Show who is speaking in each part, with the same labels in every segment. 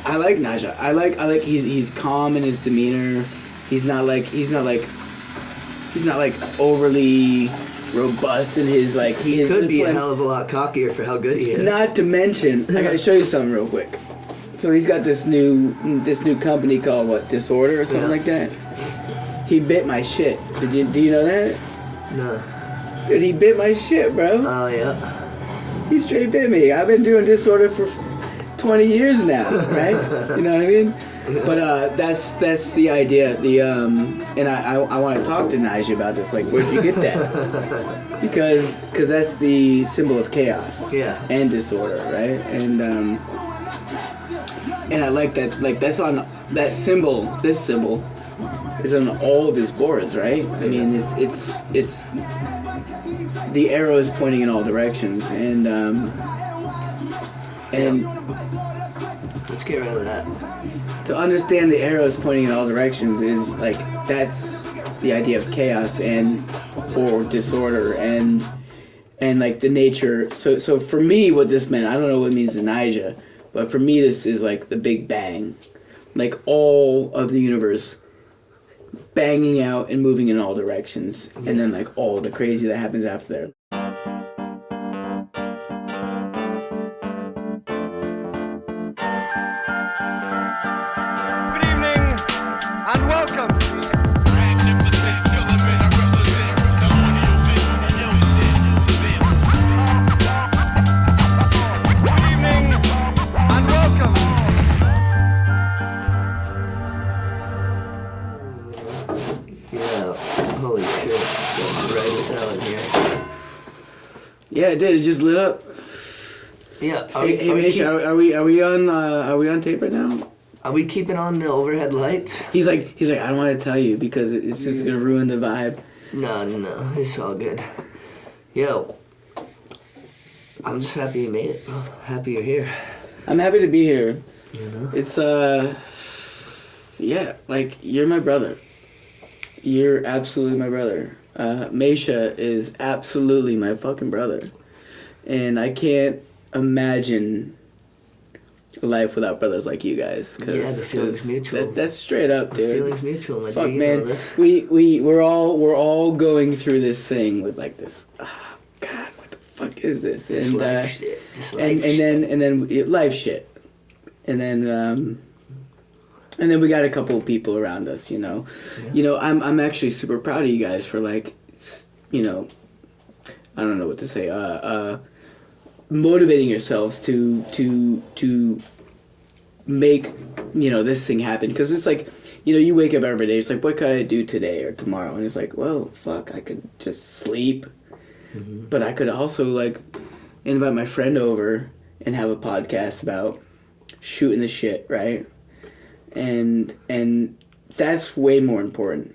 Speaker 1: I like Naja. I like he's calm in his demeanor. He's not like overly robust in his like.
Speaker 2: He could be a hell of a lot cockier for how good he is.
Speaker 1: Not to mention, I gotta show you something real quick. So he's got this new company called what, Disorder or something like that. He bit my shit. Do you know that?
Speaker 2: No.
Speaker 1: Dude, he bit my shit, bro.
Speaker 2: Oh yeah.
Speaker 1: He straight bit me. I've been doing Disorder for 20 years now, right? You know what I mean? But that's the idea. And I want to talk to Naja about this. Like, where'd you get that? Because that's the symbol of chaos.
Speaker 2: Yeah.
Speaker 1: And disorder, right? And I like that. Like, that's on that symbol. This symbol is on all of his boards, right? I mean, it's the arrow is pointing in all directions, and
Speaker 2: let's get rid of that.
Speaker 1: To understand the arrows pointing in all directions is like that's the idea of chaos or disorder and like the nature. So for me, what this meant, I don't know what it means to Naja, but for me, this is like the Big Bang, like all of the universe banging out and moving in all directions, and then like all the crazy that happens after there.
Speaker 3: Good evening and welcome.
Speaker 2: Holy shit. Right salad here.
Speaker 1: Yeah, it did. It just lit up.
Speaker 2: Yeah.
Speaker 1: Hey, Mish, are we on tape right now?
Speaker 2: Are we keeping on the overhead lights?
Speaker 1: He's like, I don't want to tell you because it's just gonna ruin the vibe.
Speaker 2: No, it's all good. Yo, I'm just happy you made it, bro. Happy you're here.
Speaker 1: I'm happy to be here.
Speaker 2: You know?
Speaker 1: It's yeah, like you're my brother. You're absolutely my brother. Machia is absolutely my fucking brother. And I can't imagine life without brothers like you guys.
Speaker 2: Yeah, the feeling's mutual.
Speaker 1: That's straight up, dude.
Speaker 2: The feeling's mutual, my
Speaker 1: Fuck,
Speaker 2: dude.
Speaker 1: man.
Speaker 2: You know this?
Speaker 1: We're all going through this thing with like this. Oh, God, what the fuck is this?
Speaker 2: This
Speaker 1: and
Speaker 2: life shit. This life
Speaker 1: and
Speaker 2: shit.
Speaker 1: then life shit. And then we got a couple of people around us, you know. Yeah. You know, I'm actually super proud of you guys for like, you know, I don't know what to say. Motivating yourselves to make, you know, this thing happen, because it's like, you know, you wake up every day. It's like, what could I do today or tomorrow? And it's like, well, fuck, I could just sleep, but I could also like invite my friend over and have a podcast about shooting the shit, right? And that's way more important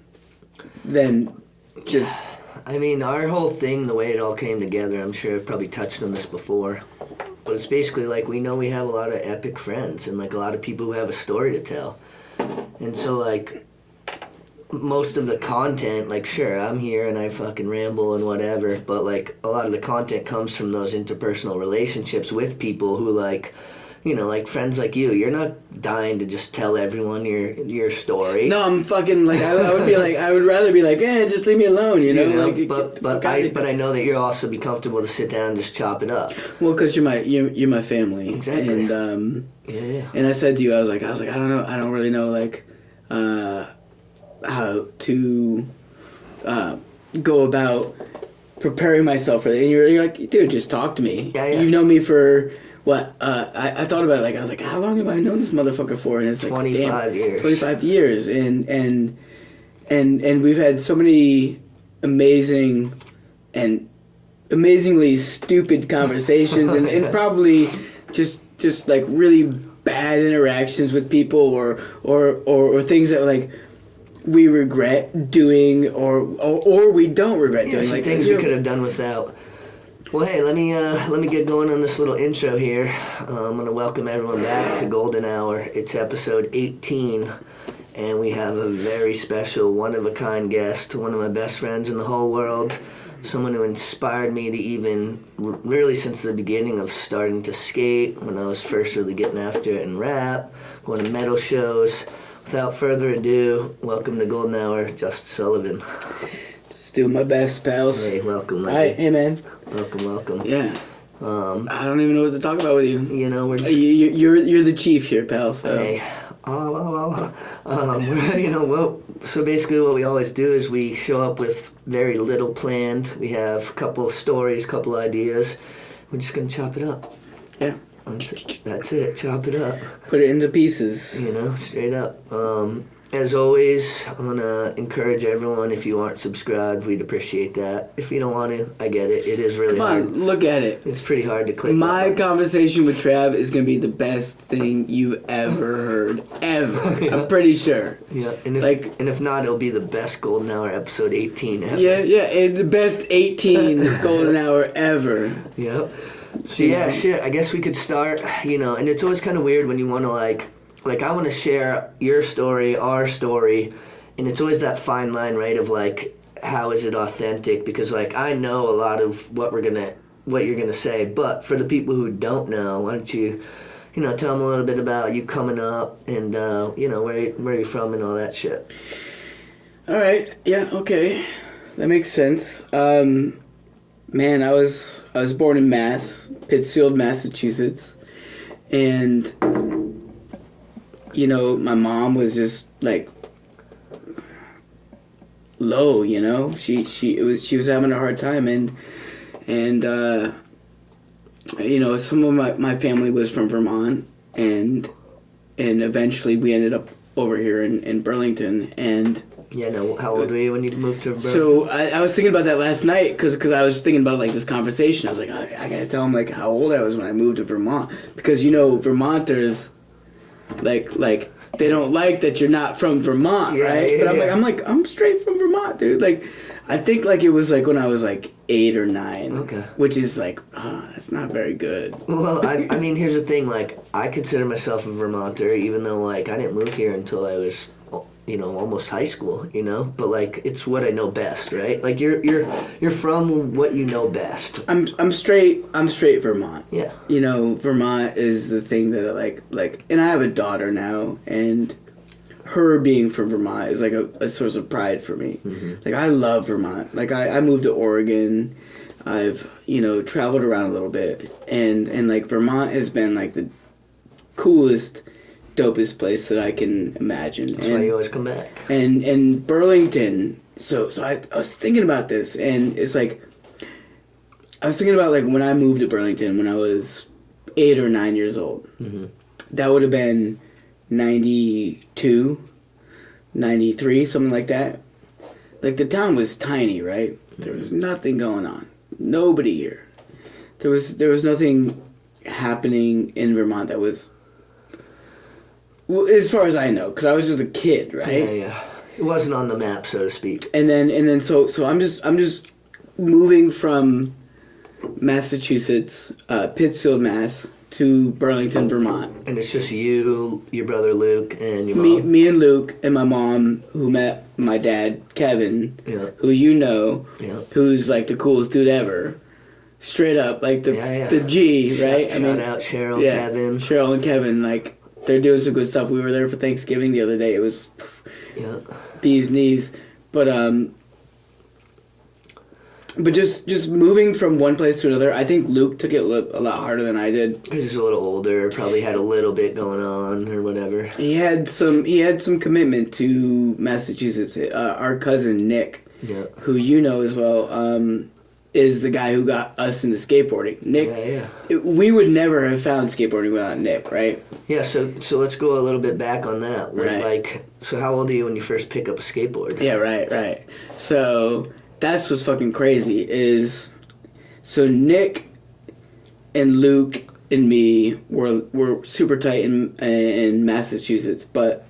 Speaker 1: than just...
Speaker 2: I mean, our whole thing, the way it all came together, I'm sure I've probably touched on this before, but it's basically like we know we have a lot of epic friends and like a lot of people who have a story to tell. And so like most of the content, like sure, I'm here and I fucking ramble and whatever, but like a lot of the content comes from those interpersonal relationships with people who like... You know, like friends like you, you're not dying to just tell everyone your story.
Speaker 1: No, I'm fucking like I would be like I would rather be like, just leave me alone, you know. Like,
Speaker 2: but I know that you'll also be comfortable to sit down and just chop it up.
Speaker 1: Well, because you're my family.
Speaker 2: Exactly.
Speaker 1: And
Speaker 2: yeah.
Speaker 1: And I said to you, I was like I don't really know like how to go about preparing myself for it. And you're like, dude, just talk to me.
Speaker 2: Yeah.
Speaker 1: You've known me for. What? I thought about it, like, I was like, how long have I known this motherfucker for? And it's like,
Speaker 2: 25 years.
Speaker 1: 25 years. And we've had so many amazing and amazingly stupid conversations and probably just like really bad interactions with people or things that like we regret doing or we don't regret doing.
Speaker 2: Some
Speaker 1: like
Speaker 2: things we could have done without. Well, hey, let me get going on this little intro here. I'm gonna welcome everyone back to Golden Hour. It's episode 18, and we have a very special, one-of-a-kind guest, one of my best friends in the whole world, someone who inspired me to even, really since the beginning of starting to skate, when I was first really getting after it and rap, going to metal shows. Without further ado, welcome to Golden Hour, Just Sullivan.
Speaker 1: Just doing my best, pals.
Speaker 2: Hey, welcome.
Speaker 1: Hi, hey, man.
Speaker 2: Welcome.
Speaker 1: Yeah. I don't even know what to talk about with you.
Speaker 2: You know, we're just...
Speaker 1: You're the chief here, pal. So.
Speaker 2: Hey. You know, well, so basically what we always do is we show up with very little planned. We have a couple of stories, couple ideas. We're just going to chop it up.
Speaker 1: Yeah.
Speaker 2: That's it. Chop it up.
Speaker 1: Put it into pieces.
Speaker 2: You know, straight up. As always, I want to encourage everyone, if you aren't subscribed, we'd appreciate that. If you don't want to, I get it. It is really hard.
Speaker 1: Come on, look at it.
Speaker 2: It's pretty hard to click.
Speaker 1: My conversation with Trav is going to be the best thing you ever heard. Ever.
Speaker 2: Yeah.
Speaker 1: I'm pretty sure.
Speaker 2: Yeah, and if not, it'll be the best Golden Hour episode 18 ever.
Speaker 1: Yeah, and the best 18 Golden Hour ever.
Speaker 2: Yep. So yeah, shit, I guess we could start, you know, and it's always kind of weird when you want to like I want to share your story, our story, and it's always that fine line, right, of like, how is it authentic? Because like, I know a lot of what you're gonna say, but for the people who don't know, why don't you, you know, tell them a little bit about you coming up and, you know, where you're from and all that shit.
Speaker 1: All right, yeah, okay, that makes sense. Man, I was born in Pittsfield, Massachusetts, and you know, my mom was just like low, you know. She was having a hard time, and you know, some of my family was from Vermont, and eventually we ended up over here in Burlington, and.
Speaker 2: Yeah, no. How old were you when you moved to Burlington?
Speaker 1: So I was thinking about that last night because I was thinking about like this conversation. I was like, I gotta tell him like how old I was when I moved to Vermont, because you know Vermonters like they don't like that you're not from Vermont, right?
Speaker 2: Yeah,
Speaker 1: but I'm straight from Vermont, dude. Like I think like it was like when I was like 8 or 9. Okay. Which is like, that's not very good.
Speaker 2: Well, I mean, here's the thing. Like I consider myself a Vermonter, even though like I didn't move here until I was, you know, almost high school, you know, but like it's what I know best, right? Like you're from what you know best.
Speaker 1: I'm straight Vermont.
Speaker 2: Yeah.
Speaker 1: You know, Vermont is the thing that I like, and I have a daughter now, and her being from Vermont is like a source of pride for me. Mm-hmm. Like I love Vermont. Like I moved to Oregon. I've, you know, traveled around a little bit, and like Vermont has been like the coolest, dopest place that I can imagine.
Speaker 2: That's why you always come back.
Speaker 1: And Burlington. So I was thinking about this, and it's like I was thinking about like when I moved to Burlington when I was 8 or 9 years old. Mm-hmm. That would have been 92, 93, something like that. Like the town was tiny, right? There was nothing going on. Nobody here. There was nothing happening in Vermont that was, well, as far as I know, because I was just a kid, right?
Speaker 2: Yeah. It wasn't on the map, so to speak.
Speaker 1: And then so I'm just moving from Massachusetts, Pittsfield, Mass, to Burlington, Vermont.
Speaker 2: And it's just you, your brother Luke, and your mom.
Speaker 1: Me and Luke and my mom, who met my dad, Kevin, who you know, who's like the coolest dude ever. Straight up, like the G, right?
Speaker 2: Shout out Cheryl, Kevin.
Speaker 1: Cheryl and Kevin, like, they're doing some good stuff. We were there for Thanksgiving the other day. It was bee's knees. But just moving from one place to another, I think Luke took it a lot harder than I did.
Speaker 2: Because he's a little older, probably had a little bit going on or whatever.
Speaker 1: He had some commitment to Massachusetts. Our cousin Nick, who you know as well, is the guy who got us into skateboarding. Nick, we would never have found skateboarding without Nick, right? Yeah.
Speaker 2: So let's go a little bit back on that. Right. So how old are you when you first pick up a skateboard?
Speaker 1: Yeah. Right. So. That's what's fucking crazy so Nick and Luke and me were super tight in Massachusetts, but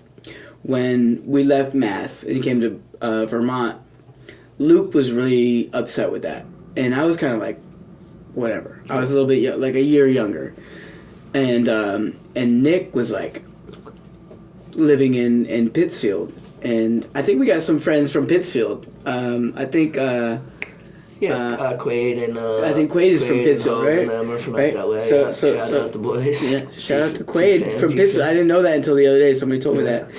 Speaker 1: when we left Mass and came to Vermont, Luke was really upset with that, and I was kind of like, whatever. I was a little bit like a year younger, and Nick was like living in Pittsfield. And I think we got some friends from Pittsfield. I think
Speaker 2: Yeah, Quaid and
Speaker 1: I think Quaid is from Pittsfield, right?
Speaker 2: And them are from
Speaker 1: right?
Speaker 2: out that way.
Speaker 1: So
Speaker 2: Shout out the boys.
Speaker 1: Yeah, shout out to Quaid from Pittsfield. I didn't know that until the other day. Somebody told me that.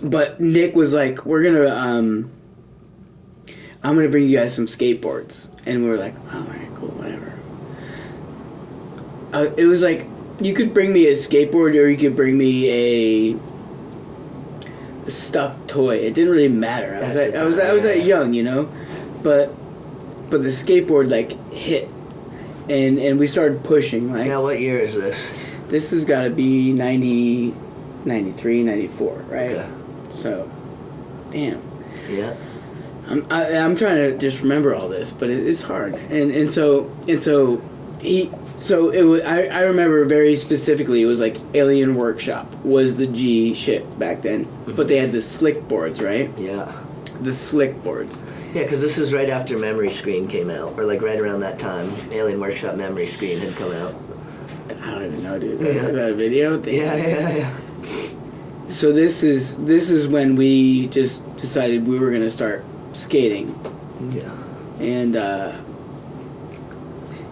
Speaker 1: But Nick was like, "We're gonna, I'm gonna bring you guys some skateboards," and we were like, "Oh, all right, cool, whatever." It was like you could bring me a skateboard, or you could bring me a stuffed toy. It didn't really matter. I was that young, you know, but the skateboard like hit, and we started pushing. Like,
Speaker 2: now, what year is this?
Speaker 1: This has got to be 90, 93, 94, right?
Speaker 2: Yeah.
Speaker 1: So, damn.
Speaker 2: Yeah.
Speaker 1: I'm trying to just remember all this, but it's hard. And so it was. I remember very specifically. It was like Alien Workshop was the G shit back then, but they had the slick boards, right?
Speaker 2: Yeah.
Speaker 1: The slick boards.
Speaker 2: Yeah, because this is right after Memory Screen came out, or like right around that time. Alien Workshop Memory Screen had come out.
Speaker 1: I don't even know, dude. Is that a video? Damn.
Speaker 2: Yeah.
Speaker 1: So this is when we just decided we were gonna start skating.
Speaker 2: Yeah.
Speaker 1: And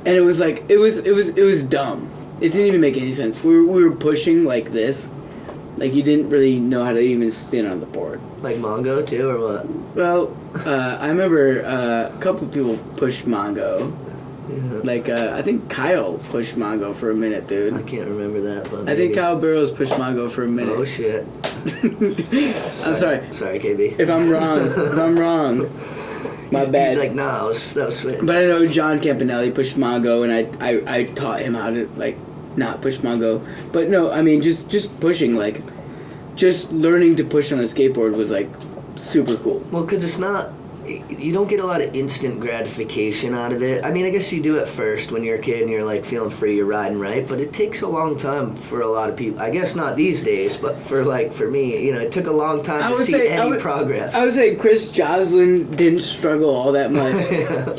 Speaker 1: it was like it was dumb. It didn't even make any sense. We were pushing like this, like you didn't really know how to even stand on the board.
Speaker 2: Like Mongo too, or what?
Speaker 1: Well, I remember a couple of people pushed Mongo.
Speaker 2: Yeah.
Speaker 1: Like I think Kyle pushed Mongo for a minute, dude.
Speaker 2: I can't remember that, but
Speaker 1: I think Kyle Burrows pushed Mongo for a minute.
Speaker 2: Oh shit.
Speaker 1: I'm sorry.
Speaker 2: Sorry, KB.
Speaker 1: If I'm wrong, my bad.
Speaker 2: He's like, no, that was switch.
Speaker 1: But I know John Campanelli pushed Mongo, and I taught him how to like not push Mongo. But no, I mean just pushing, like just learning to push on a skateboard was like super cool.
Speaker 2: Well, because it's not. You don't get a lot of instant gratification out of it. I mean, I guess you do at first when you're a kid and you're like feeling free, you're riding right, but it takes a long time for a lot of people. I guess not these days, but for me, it took a long time to see any progress.
Speaker 1: I would say Chris Joslin didn't struggle all that much.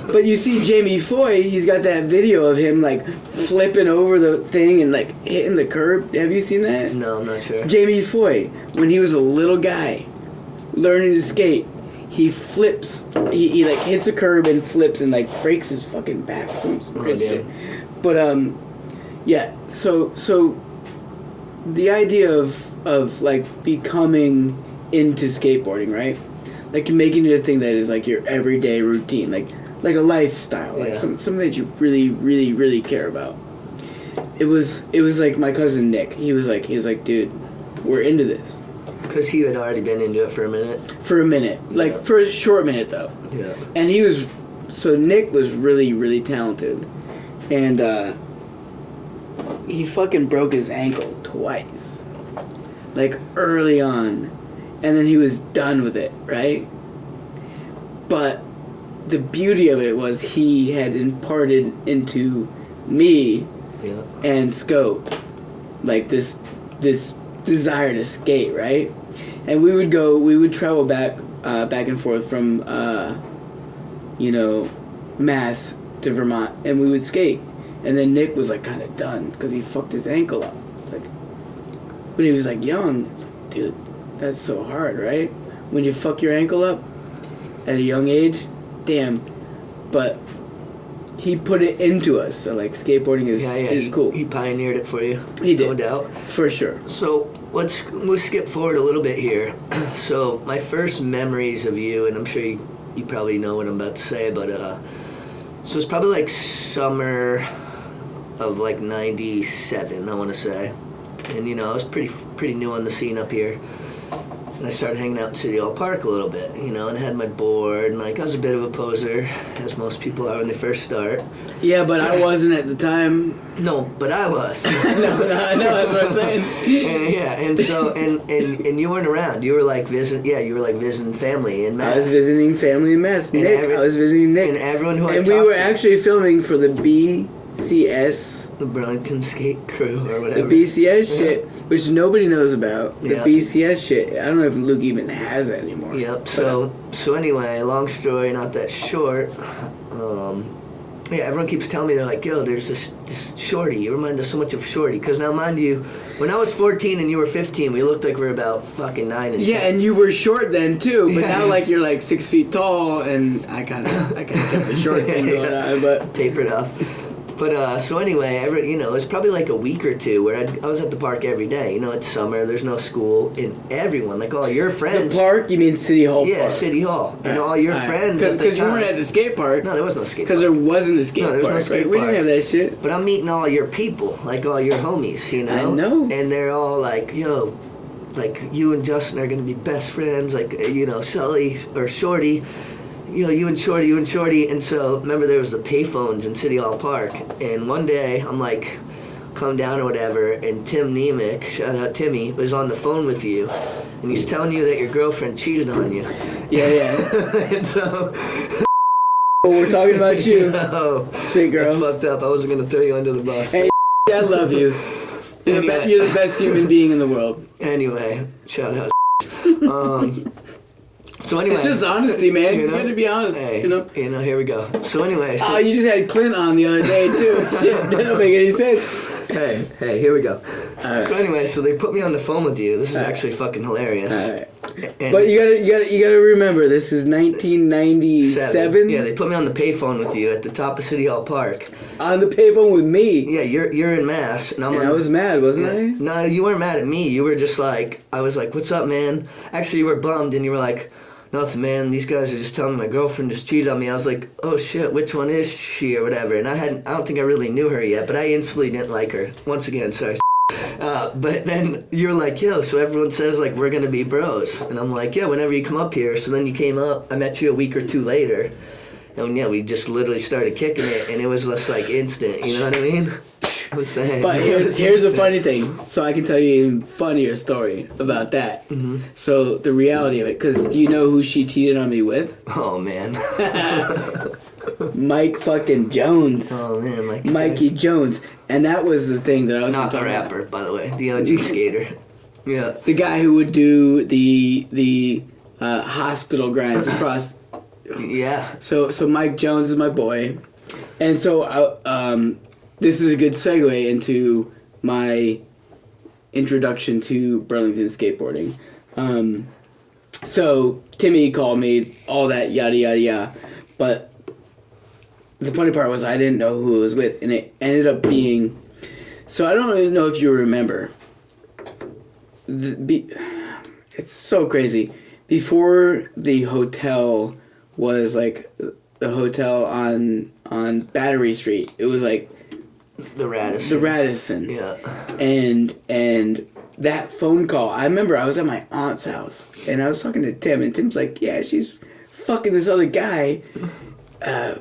Speaker 1: But you see Jamie Foy, he's got that video of him like flipping over the thing and like hitting the curb. Have you seen that?
Speaker 2: No, I'm not sure.
Speaker 1: Jamie Foy, when he was a little guy, learning to skate, he flips. He like hits a curb and flips and like breaks his fucking back. Some crazy shit. But yeah. So the idea of like becoming into skateboarding, right? Like making it a thing that is like your everyday routine, like a lifestyle, like something that you really, really, really care about. It was like my cousin Nick. He was like, dude, we're into this.
Speaker 2: Because he had already been into it for a minute.
Speaker 1: For a minute. Like, for a short minute, though.
Speaker 2: Yeah.
Speaker 1: And Nick was really, really talented. And, he fucking broke his ankle twice. Like, early on. And then he was done with it, right? But the beauty of it was he had imparted into me and Scope, like, this desire to skate, right? And we would travel back and forth from Mass to Vermont, and we would skate. And then Nick was like kind of done because he fucked his ankle up. It's like when he was like young, it's like, dude, that's so hard, right? When you fuck your ankle up at a young age, damn. But he put it into us, so like skateboarding is cool.
Speaker 2: He pioneered it for you.
Speaker 1: He did,
Speaker 2: no doubt,
Speaker 1: for sure.
Speaker 2: So we'll skip forward a little bit here. So my first memories of you, and I'm sure you probably know what I'm about to say, but so it's probably like summer of like '97, I want to say, and I was pretty new on the scene up here. And I started hanging out in City Hall Park a little bit, and I had my board, and like I was a bit of a poser, as most people are when they first start.
Speaker 1: Yeah, but I wasn't at the time.
Speaker 2: No, but I was.
Speaker 1: no, that's what I'm saying.
Speaker 2: And so you weren't around. You were like visiting. Yeah, you were like visiting family in Mass.
Speaker 1: I was visiting family in Mass. I was visiting Nick.
Speaker 2: And everyone who
Speaker 1: we were actually filming for the BCS.
Speaker 2: The Burlington Skate Crew or whatever.
Speaker 1: The BCS shit, which nobody knows about. The BCS shit. I don't know if Luke even has it anymore.
Speaker 2: Yep. So anyway, long story, not that short. Yeah, everyone keeps telling me, they're like, yo, there's this Shorty. You remind us so much of Shorty. Because now, mind you, when I was 14 and you were 15, we looked like we were about fucking 9 and 10.
Speaker 1: Yeah, and you were short then too, but now like you're like 6 feet tall, and I kind of kept the short thing going on, but
Speaker 2: tapered off. But so anyway, it was probably like a week or two where I was at the park every day. You know, it's summer, there's no school, and everyone, like all your friends.
Speaker 1: The park? You mean City Hall Park?
Speaker 2: Yeah, City Hall. And all your friends at the time.
Speaker 1: Because you weren't at the skate park.
Speaker 2: No, there was no skate park.
Speaker 1: Because there wasn't a skate park.
Speaker 2: No, there was no skate park.
Speaker 1: We didn't have that shit.
Speaker 2: But I'm meeting all your people, like all your homies, you know?
Speaker 1: I know.
Speaker 2: And they're all like, yo, like you and Justin are going to be best friends, like, Sully or Shorty. You and Shorty. And so, remember there was the payphones in City Hall Park. And one day, I'm like, come down or whatever, and Tim Nemec, shout out Timmy, was on the phone with you. And he's telling you that your girlfriend cheated on you.
Speaker 1: Yeah.
Speaker 2: And so...
Speaker 1: we're talking about you.
Speaker 2: No,
Speaker 1: sweet girl.
Speaker 2: That's fucked up. I wasn't going to throw you under the bus.
Speaker 1: Hey, I love you. You're the best human being in the world.
Speaker 2: Anyway, shout out. So anyway,
Speaker 1: it's just honesty, man. You gotta be honest.
Speaker 2: Hey, here we go. So anyway.
Speaker 1: Oh, you just had Clint on the other day too. Shit, that don't make any sense.
Speaker 2: Hey, here we go.
Speaker 1: Right.
Speaker 2: So anyway, so they put me on the phone with you. This is actually fucking hilarious.
Speaker 1: All right. But you gotta remember, this is 1997.
Speaker 2: Yeah, they put me on the payphone with you at the top of City Hall Park.
Speaker 1: On the payphone with me.
Speaker 2: Yeah, you're in Mass, and
Speaker 1: I was mad, wasn't I?
Speaker 2: No, you weren't mad at me. You were just like, I was like, "What's up, man?" Actually, you were bummed, and you were like, "Nothing, man. These guys are just telling me my girlfriend just cheated on me." I was like, "Oh shit, which one is she or whatever?" And I don't think I really knew her yet, but I instantly didn't like her. Once again, sorry. But then you're like, yo, so everyone says like we're gonna be bros, and I'm like, yeah, whenever you come up here. So then you came up. I met you a week or two later, and yeah, we just literally started kicking it, and it was just like instant. You know what I mean? I was saying.
Speaker 1: But here's the funny thing. So I can tell you an even funnier story about that.
Speaker 2: Mm-hmm.
Speaker 1: So the reality of it, because do you know who she cheated on me with?
Speaker 2: Oh man.
Speaker 1: Mike fucking Jones.
Speaker 2: Oh man,
Speaker 1: Mikey Jones. And that was the thing that I was
Speaker 2: not the rapper, by the way, the OG skater. Yeah.
Speaker 1: The guy who would do the hospital grinds across.
Speaker 2: Yeah.
Speaker 1: So Mike Jones is my boy, and so this is a good segue into my introduction to Burlington skateboarding. So Timmy called me, all that yada yada yada, but the funny part was I didn't know who it was with, and it ended up being. So I don't even know if you remember. It's so crazy. Before the hotel was like the hotel on Battery Street, it was like
Speaker 2: the Radisson.
Speaker 1: The Radisson.
Speaker 2: Yeah.
Speaker 1: And that phone call, I remember I was at my aunt's house and I was talking to Tim, and Tim's like, yeah, she's fucking this other guy,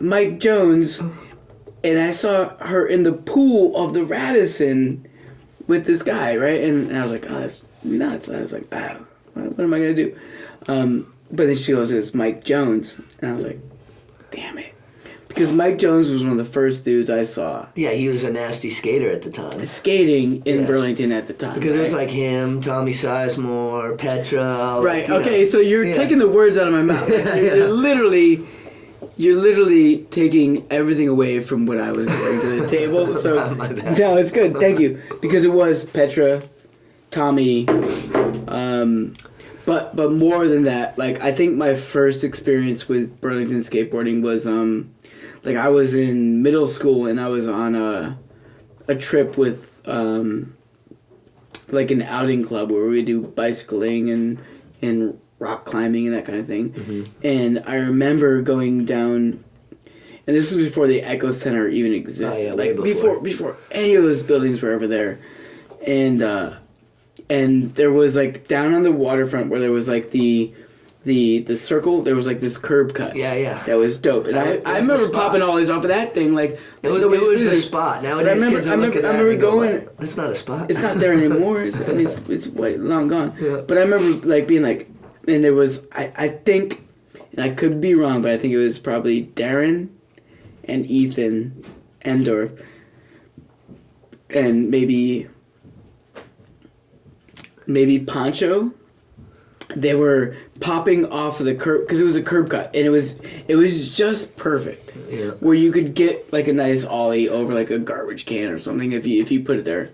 Speaker 1: Mike Jones, and I saw her in the pool of the Radisson with this guy, right? And I was like, oh, that's nuts. I was like, what am I gonna do? But then she goes, it's Mike Jones, and I was like, damn it. Because Mike Jones was one of the first dudes I saw.
Speaker 2: Yeah, he was a nasty skater at the time.
Speaker 1: Skating in Burlington at the time.
Speaker 2: Because it was like him, Tommy Sizemore, Petra.
Speaker 1: Right, okay, so you're taking the words out of my mouth. You're literally taking everything away from what I was bringing to the table. So no, it's good. Thank you. Because it was Petra, Tommy, but more than that, like I think my first experience with Burlington skateboarding was like I was in middle school and I was on a trip with like an outing club where we do bicycling and rock climbing and that kind of thing. Mm-hmm. And I remember going down, and this was before the Echo Center even existed.
Speaker 2: Oh, yeah,
Speaker 1: like before any of those buildings were ever there. And there was like down on the waterfront where there was like the circle, there was like this curb cut.
Speaker 2: Yeah.
Speaker 1: That was dope. And I remember popping all these off of that thing. Like
Speaker 2: it was the spot. Nowadays kids are looking at it.
Speaker 1: I remember going.
Speaker 2: It's not a spot.
Speaker 1: It's not there anymore. It's way long gone.
Speaker 2: Yeah.
Speaker 1: But I remember like being like, and there was I think, and I could be wrong, but I think it was probably Darren and Ethan Endorf and maybe Poncho. they were popping off of the curb because it was a curb cut, and it was just perfect.
Speaker 2: Yeah.
Speaker 1: Where you could get like a nice ollie over like a garbage can or something if you put it there,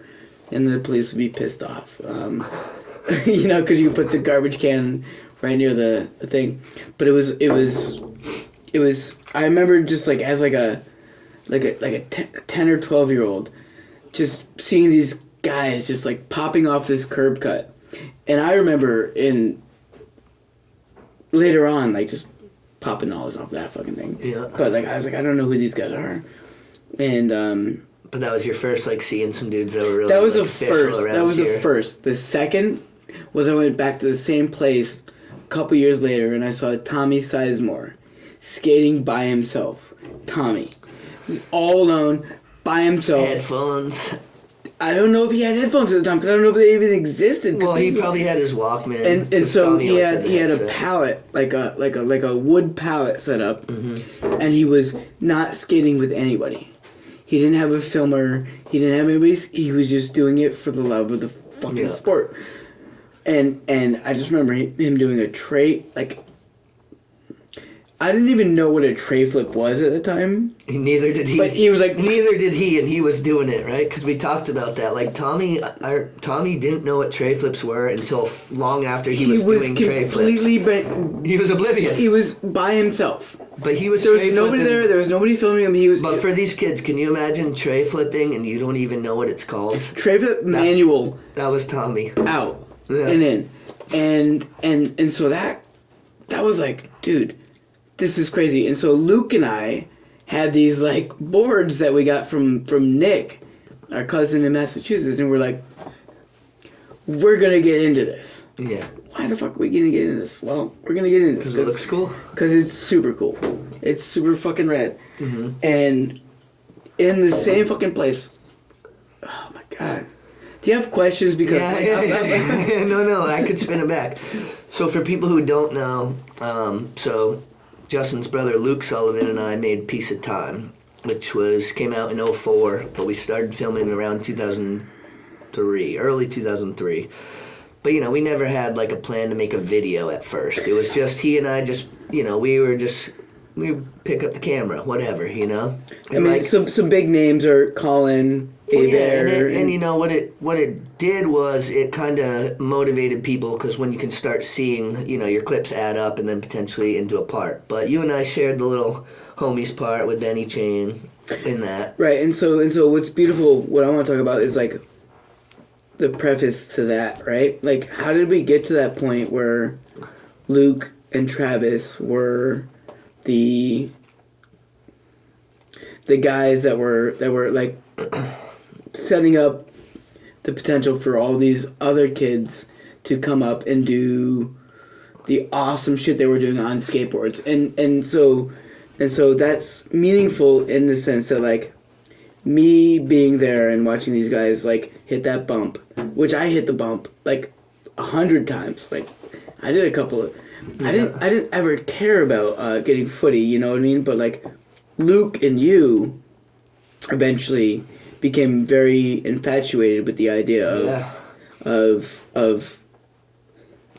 Speaker 1: and the police would be pissed off. You know, because you put the garbage can right near the thing. But it was. I remember just like as like a 10 or 12-year-old, just seeing these guys just like popping off this curb cut, and I remember later on like just popping knowledge off that fucking thing.
Speaker 2: Yeah.
Speaker 1: But like I was like, I don't know who these guys are, and
Speaker 2: But that was your first, like, seeing some dudes that were really,
Speaker 1: that was
Speaker 2: like,
Speaker 1: the
Speaker 2: official
Speaker 1: first.
Speaker 2: around
Speaker 1: That was
Speaker 2: here.
Speaker 1: the first. The second was I went back to the same place a couple years later, and I saw Tommy Sizemore skating by himself. Tommy, he was all alone by himself.
Speaker 2: Headphones.
Speaker 1: I don't know if he had headphones at the time because I don't know if they even existed.
Speaker 2: Well, he probably had his Walkman.
Speaker 1: and so
Speaker 2: Tommy
Speaker 1: he
Speaker 2: always
Speaker 1: had a
Speaker 2: headset.
Speaker 1: pallet like a wood pallet set up,
Speaker 2: Mm-hmm.
Speaker 1: and he was not skating with anybody. He didn't have a filmer. He didn't have anybody. He was just doing it for the love of the fucking sport. And I just remember him doing a tray. Like, I didn't even know what a tray flip was at the time.
Speaker 2: Neither did he.
Speaker 1: But he was like,
Speaker 2: Neither did he, and he was doing it, right? Because we talked about that. Like, Tommy didn't know what tray flips were until long after he was doing tray flips. He was oblivious.
Speaker 1: He was by himself.
Speaker 2: But he was
Speaker 1: There was
Speaker 2: tray
Speaker 1: nobody
Speaker 2: flipping.
Speaker 1: there. There was nobody filming him. He was.
Speaker 2: But for these kids, can you imagine tray flipping and you don't even know what it's called?
Speaker 1: Tray flip manual
Speaker 2: That was Tommy.
Speaker 1: out
Speaker 2: Yeah.
Speaker 1: and in, and so that was like, dude, this is crazy. And so Luke and I had these like boards that we got from Nick, our cousin in Massachusetts, and we're like, we're gonna get into this.
Speaker 2: Yeah.
Speaker 1: Why the fuck are we gonna get into this? Well, we're gonna get into this
Speaker 2: Because it looks cool.
Speaker 1: because it's super cool. It's super fucking rad.
Speaker 2: Mm-hmm.
Speaker 1: And in the same fucking place. Oh my god. Do you have questions? Because
Speaker 2: Yeah. No, I could spin it back. So for people who don't know, so Justin's brother Luke Sullivan and I made Piece of Time, which came out in 2004, but we started filming around 2003, early 2003. But, we never had, like, a plan to make a video at first. It was just, he and I just, we pick up the camera, whatever,
Speaker 1: I mean,
Speaker 2: like,
Speaker 1: some big names are Colin,
Speaker 2: well, yeah,
Speaker 1: Abear,
Speaker 2: and what it did was it kind of motivated people because when you can start seeing, your clips add up and then potentially into a part. But you and I shared the little homies part with Benny Chain in that.
Speaker 1: right. And so what's beautiful, what I want to talk about is like the preface to that, right? Like, how did we get to that point where Luke and Travis were the guys that were like setting up the potential for all these other kids to come up and do the awesome shit they were doing on skateboards, and so that's meaningful in the sense that like me being there and watching these guys like hit that bump, which I hit the bump like 100 times. Like I did a couple of, I didn't ever care about getting footy, you know what I mean? But like Luke and you eventually became very infatuated with the idea of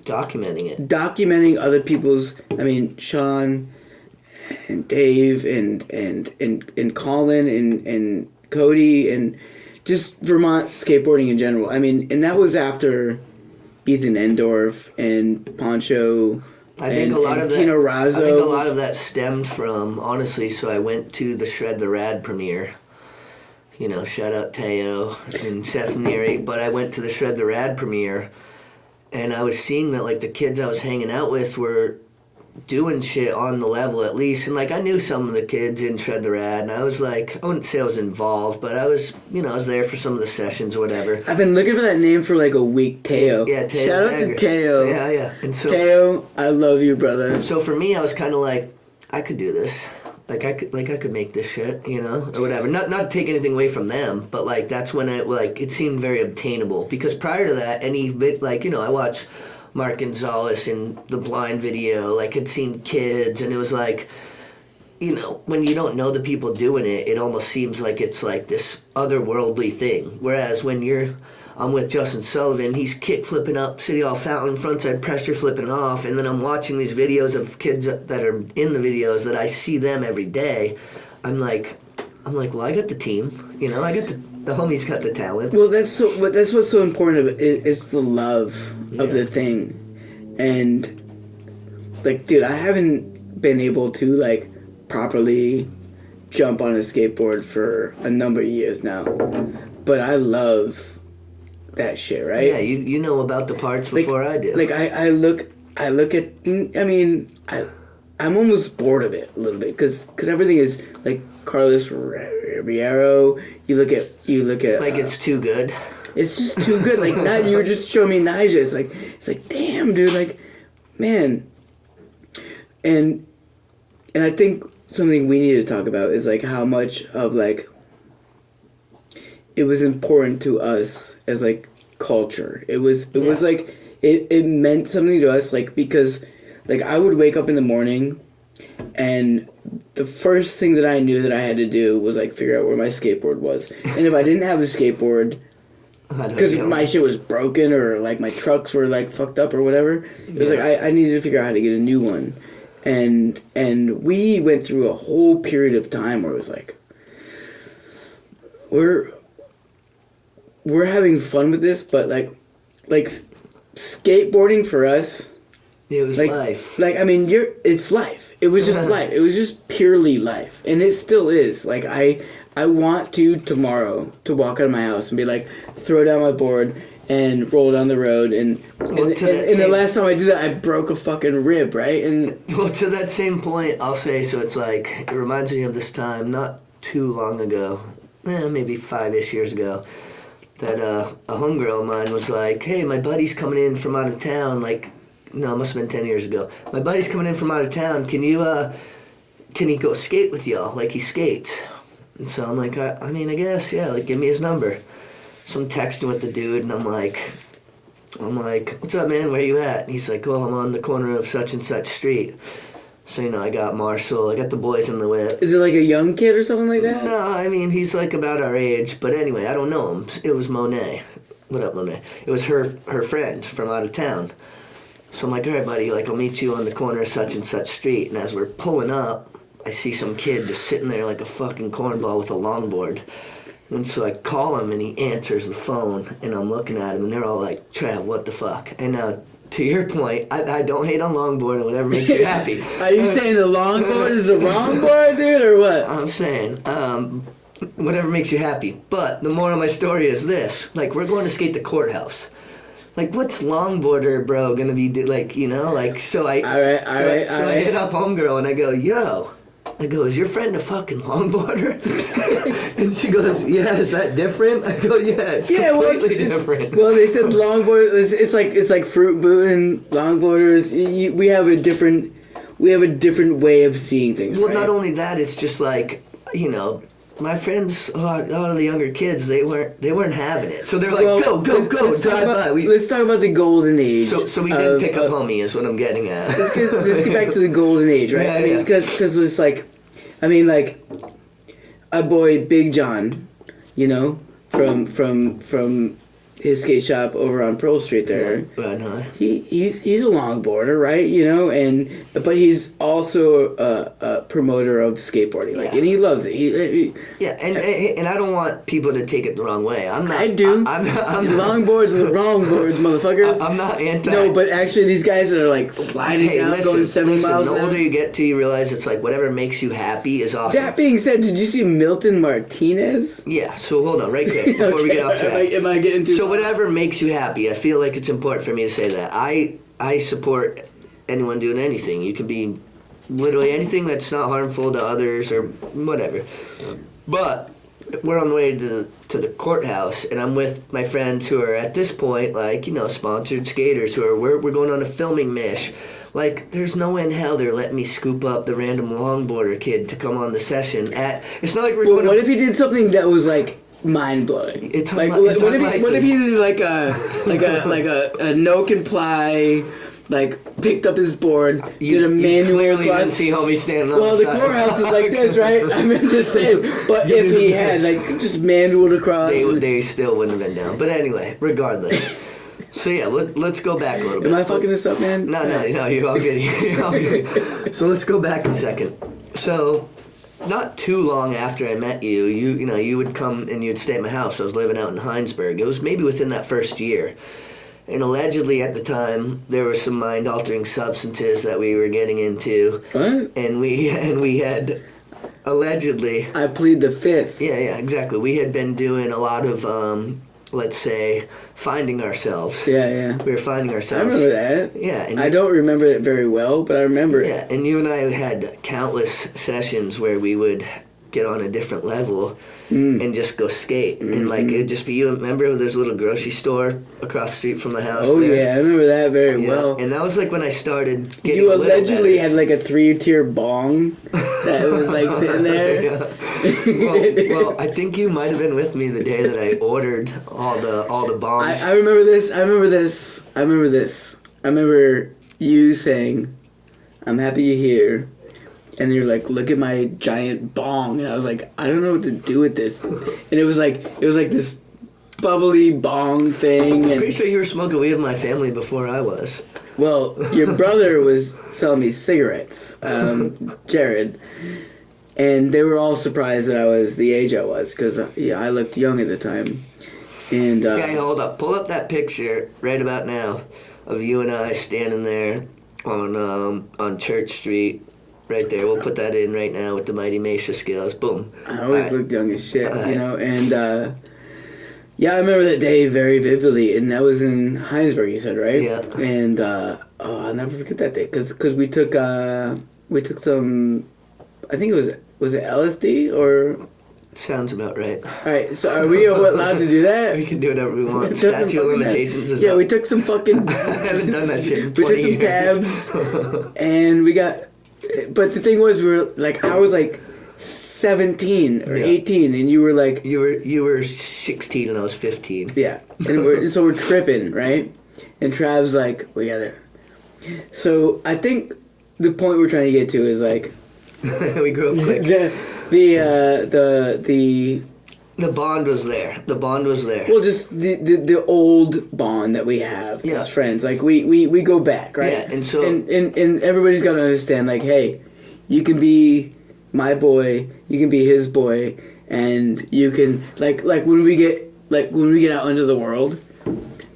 Speaker 2: documenting
Speaker 1: other people's. I mean, Shaun and Dave and Colin and Cody and just Vermont skateboarding in general. I mean, and that was after Ethan Endorf and Poncho.
Speaker 2: I think a lot of
Speaker 1: Tino Razzo.
Speaker 2: I think a lot of that stemmed from, honestly, so I went to the Shred the Rad premiere. Shout out Teo and Seth Neary, but I went to the Shred the Rad premiere, and I was seeing that, like, the kids I was hanging out with were doing shit on the level at least, and, like, I knew some of the kids in Shred the Rad, and I was, like, I wouldn't say I was involved, but I was, I was there for some of the sessions or whatever.
Speaker 1: I've been looking for that name for, like, a week, Teo.
Speaker 2: Yeah, Teo.
Speaker 1: Shout out to Teo.
Speaker 2: Yeah. And so,
Speaker 1: Teo, I love you, brother.
Speaker 2: So for me, I was kind of like, I could do this. I could make this shit, or whatever. Not to take anything away from them, but like that's when it seemed very obtainable. Because prior to that, I watched Mark Gonzalez in the Blind video, like had seen kids, and it was like, when you don't know the people doing it, it almost seems like it's like this otherworldly thing. Whereas when you're I'm with Justin Sullivan. He's kick flipping up City Hall Fountain, frontside pressure flipping off, and then I'm watching these videos of kids that are in the videos that I see them every day. I'm like, well, I got the team. You know, I got the homie's got the talent.
Speaker 1: Well, that's what's so important of it is the love of the thing, and like, dude, I haven't been able to like properly jump on a skateboard for a number of years now, but I love that shit, right?
Speaker 2: Yeah, you know about the parts before I did.
Speaker 1: Like I look at. I mean, I'm almost bored of it a little bit because everything is like Carlos Ribeiro. You look at
Speaker 2: like it's too good.
Speaker 1: It's just too good. Like now you were just showing me Nija. It's like damn, dude. Like, man. And I think something we need to talk about is like how much of like it was important to us as like culture. It was like it meant something to us, like, because like I would wake up in the morning and the first thing that I knew that I had to do was like figure out where my skateboard was. And if I didn't have a skateboard because my shit was broken or like my trucks were like fucked up or whatever, it was like I needed to figure out how to get a new one. And we went through a whole period of time where it was like we're having fun with this, but like skateboarding for us,
Speaker 2: it was
Speaker 1: like,
Speaker 2: life.
Speaker 1: Like, I mean, it's life. It was just life. It was just purely life, and it still is. Like I want to tomorrow to walk out of my house and be like, throw down my board and roll down the road, and the last time I did that, I broke a fucking rib, right? And
Speaker 2: well, to that same point, I'll say, so it's like, it reminds me of this time, not too long ago, maybe 5-ish years ago, that a homegirl of mine was like, hey, my buddy's coming in from out of town, like, no, it must have been 10 years ago. My buddy's coming in from out of town, can he go skate with y'all, like he skates? And so I'm like, I mean, I guess, yeah, like, give me his number. So I'm texting with the dude, and I'm like, what's up, man? Where you at? And he's like, oh, I'm on the corner of such and such street. So, you know, I got Marshall, I got the boys in the whip.
Speaker 1: Is it like a young kid or something like that?
Speaker 2: No, I mean, he's like about our age. But anyway, I don't know him. It was Monet. What up, Monet? It was her friend from out of town. So I'm like, all right, buddy, like, I'll meet you on the corner of such and such street. And as we're pulling up, I see some kid just sitting there like a fucking cornball with a longboard. And so I call him, and he answers the phone, and I'm looking at him, and they're all like, Trav, what the fuck? And now, to your point, I don't hate on longboard and whatever makes you happy.
Speaker 1: Are you saying the longboard is the wrong board, dude, or what?
Speaker 2: I'm saying, whatever makes you happy. But the moral of my story is this. Like, we're going to skate the courthouse. Like, what's longboarder, bro, gonna be, like, you know? Like, so I hit up homegirl, and I go, yo. I go, is your friend a fucking longboarder? And she goes, yeah, is that different? I go, yeah, it's completely different.
Speaker 1: Well, they said longboard. It's like fruit booting longboarders. We have a different way of seeing things.
Speaker 2: Well,
Speaker 1: right?
Speaker 2: not only that, it's just like, you know, my friends, a lot of the younger kids, they weren't having it. So they're like, go, drive by.
Speaker 1: Let's talk about the golden age.
Speaker 2: So we did pick up homie, is what I'm getting at.
Speaker 1: Let's get back to the golden age, right?
Speaker 2: Yeah,
Speaker 1: I mean, because it's like, I mean, like, our boy Big John, you know, from his skate shop over on Pearl Street there.
Speaker 2: Right, huh?
Speaker 1: He's a longboarder, right? You know, but he's also a promoter of skateboarding, like, and he loves it.
Speaker 2: And I don't want people to take it the wrong way.
Speaker 1: I do.
Speaker 2: I'm
Speaker 1: longboards are the wrong boards, motherfuckers.
Speaker 2: I'm not anti.
Speaker 1: No, but actually, these guys that are like sliding down, going 70 miles an hour.
Speaker 2: The older you get to, you realize it's like whatever makes you happy is awesome.
Speaker 1: That being said, did you see Milton Martinez?
Speaker 2: Yeah. So hold on, right quick before we get off track.
Speaker 1: Am I getting too?
Speaker 2: So whatever makes you happy, I feel like it's important for me to say that. I support anyone doing anything. You could be literally anything that's not harmful to others or whatever. But we're on the way to the courthouse, and I'm with my friends who are at this point, like, you know, sponsored skaters who are, we're going on a filming mish. Like, there's no way in hell they're letting me scoop up the random longboarder kid to come on the session. It's not like we're going.
Speaker 1: What if he did something that was like mind blowing? What if he did like a no comply, like picked up his board,
Speaker 2: You,
Speaker 1: did a manual
Speaker 2: you clearly
Speaker 1: across.
Speaker 2: didn't see homie standing on
Speaker 1: Well,
Speaker 2: the
Speaker 1: the
Speaker 2: side.
Speaker 1: courthouse is like this, right? I mean, just saying. But if he had, like, just manualed across.
Speaker 2: They still wouldn't have been down. But anyway, regardless. So yeah, let's go back a little bit.
Speaker 1: Am I fucking this up, man?
Speaker 2: No, you're all good. You're all good. So let's go back a second. So, not too long after I met you, you would come and you'd stay at my house. I was living out in Heinsberg. It was maybe within that first year. And allegedly at the time, there were some mind-altering substances that we were getting into.
Speaker 1: What?
Speaker 2: And we had, allegedly...
Speaker 1: I plead the fifth.
Speaker 2: Yeah, exactly. We had been doing a lot of, let's say, finding ourselves.
Speaker 1: Yeah.
Speaker 2: We were finding
Speaker 1: I
Speaker 2: ourselves.
Speaker 1: remember that.
Speaker 2: Yeah. And
Speaker 1: I don't remember it very well, but I remember it.
Speaker 2: Yeah, and you and I had countless sessions where we would get on a different level and just go skate. And, like, it'd just be you. Remember there's a little grocery store across the street from my house
Speaker 1: Oh,
Speaker 2: there?
Speaker 1: yeah, I remember that very well.
Speaker 2: And that was, like, when I started getting
Speaker 1: You
Speaker 2: a little
Speaker 1: allegedly
Speaker 2: better.
Speaker 1: had, like, a 3-tier bong that was, like, sitting there.
Speaker 2: Yeah. Well, I think you might have been with me the day that I ordered all the bombs.
Speaker 1: I remember this. I remember you saying, "I'm happy you're here," and you're like, "Look at my giant bong," and I was like, "I don't know what to do with this," and it was like this bubbly bong thing,
Speaker 2: I'm
Speaker 1: and
Speaker 2: pretty sure you were smoking weed with my family before I was.
Speaker 1: well, your brother was selling me cigarettes, Jared, and they were all surprised that I was the age I was because I looked young at the time, and
Speaker 2: Okay, hold up. Pull up that picture right about now of you and I standing there on Church Street. Right there. We'll put that in right now with the Mighty Machia scales. Boom.
Speaker 1: I always
Speaker 2: All right.
Speaker 1: looked young as shit,
Speaker 2: Alright.
Speaker 1: you know, and yeah, I remember that day very vividly, and that was in Heinsberg, you said, right?
Speaker 2: Yeah.
Speaker 1: And I'll never forget that day because we took some, I think was it LSD or?
Speaker 2: Sounds about right.
Speaker 1: All right, so are we allowed to do that?
Speaker 2: We can do whatever we want.
Speaker 1: It doesn't
Speaker 2: Statute of
Speaker 1: fucking matter.
Speaker 2: limitations is
Speaker 1: Yeah,
Speaker 2: up.
Speaker 1: we took some fucking.
Speaker 2: I haven't done that shit in
Speaker 1: We
Speaker 2: 20
Speaker 1: took some
Speaker 2: years.
Speaker 1: tabs, and we got. But the thing was, we were like, I was like 17 or
Speaker 2: Yeah.
Speaker 1: 18, and you were like.
Speaker 2: You were 16 and I was 15.
Speaker 1: Yeah, and we're tripping, right? And Trav's like, we gotta. So I think the point we're trying to get to is like
Speaker 2: We grew up quick.
Speaker 1: the
Speaker 2: The bond was there. The bond was there.
Speaker 1: well, just the old bond that we have
Speaker 2: Yeah.
Speaker 1: as friends. Like we go back, right?
Speaker 2: Yeah, and so-
Speaker 1: and everybody's got to understand, like, hey, you can be my boy, you can be his boy, and you can like when we get out into the world,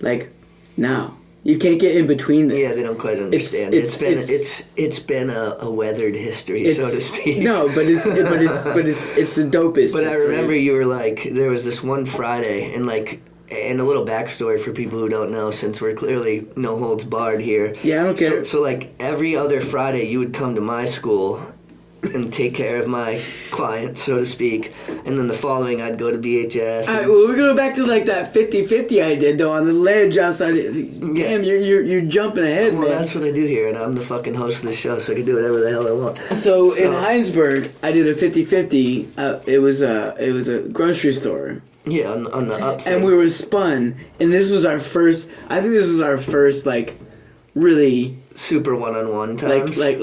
Speaker 1: like now. You can't get in between this.
Speaker 2: Yeah, they don't quite understand. It's been a weathered history, so to speak.
Speaker 1: No, but it's the dopest.
Speaker 2: But I
Speaker 1: history.
Speaker 2: remember you were like, there was this one Friday, and a little backstory for people who don't know, since we're clearly no holds barred here.
Speaker 1: Yeah, I don't care.
Speaker 2: So like every other Friday, you would come to my school and take care of my client, so to speak, and then the following I'd go to BHS.
Speaker 1: All right, well, we're going back to like that 50-50 I did though on the ledge outside. Damn, you're jumping ahead,
Speaker 2: well,
Speaker 1: man.
Speaker 2: that's what I do here, and I'm the fucking host of the show, so I can do whatever the hell I want.
Speaker 1: So in Heinsberg, I did a 50-50. It was a grocery store.
Speaker 2: Yeah, on the up.
Speaker 1: And we were spun, and this was our first. I think this was our first like really
Speaker 2: super one-on-one times.
Speaker 1: like,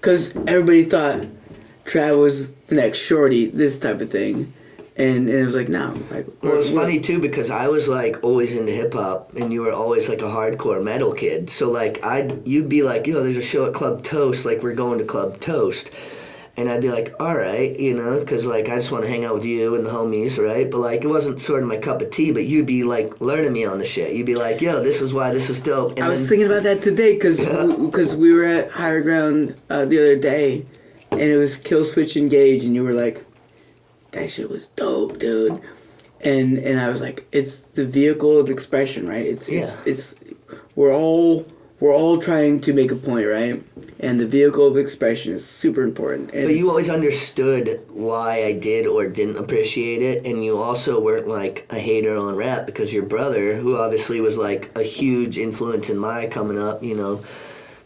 Speaker 1: because everybody thought Trav was the next shorty, this type of thing, and it was like no, like.
Speaker 2: Well, it's funny too because I was like always into hip hop, and you were always like a hardcore metal kid. So like you'd be like, yo, there's a show at Club Toast, like we're going to Club Toast. And I'd be like, all right, you know, because, like, I just want to hang out with you and the homies, right? But, like, it wasn't sort of my cup of tea, but you'd be, like, learning me on the shit. You'd be like, yo, this is why this is dope. And
Speaker 1: I was thinking about that today because we were at Higher Ground the other day, and it was Kill Switch Engage, and you were like, that shit was dope, dude. And I was like, it's the vehicle of expression, right? It's we're all trying to make a point, right? And the vehicle of expression is super important. And
Speaker 2: but you always understood why I did or didn't appreciate it, and you also weren't like a hater on rap because your brother, who obviously was like a huge influence in my coming up, you know,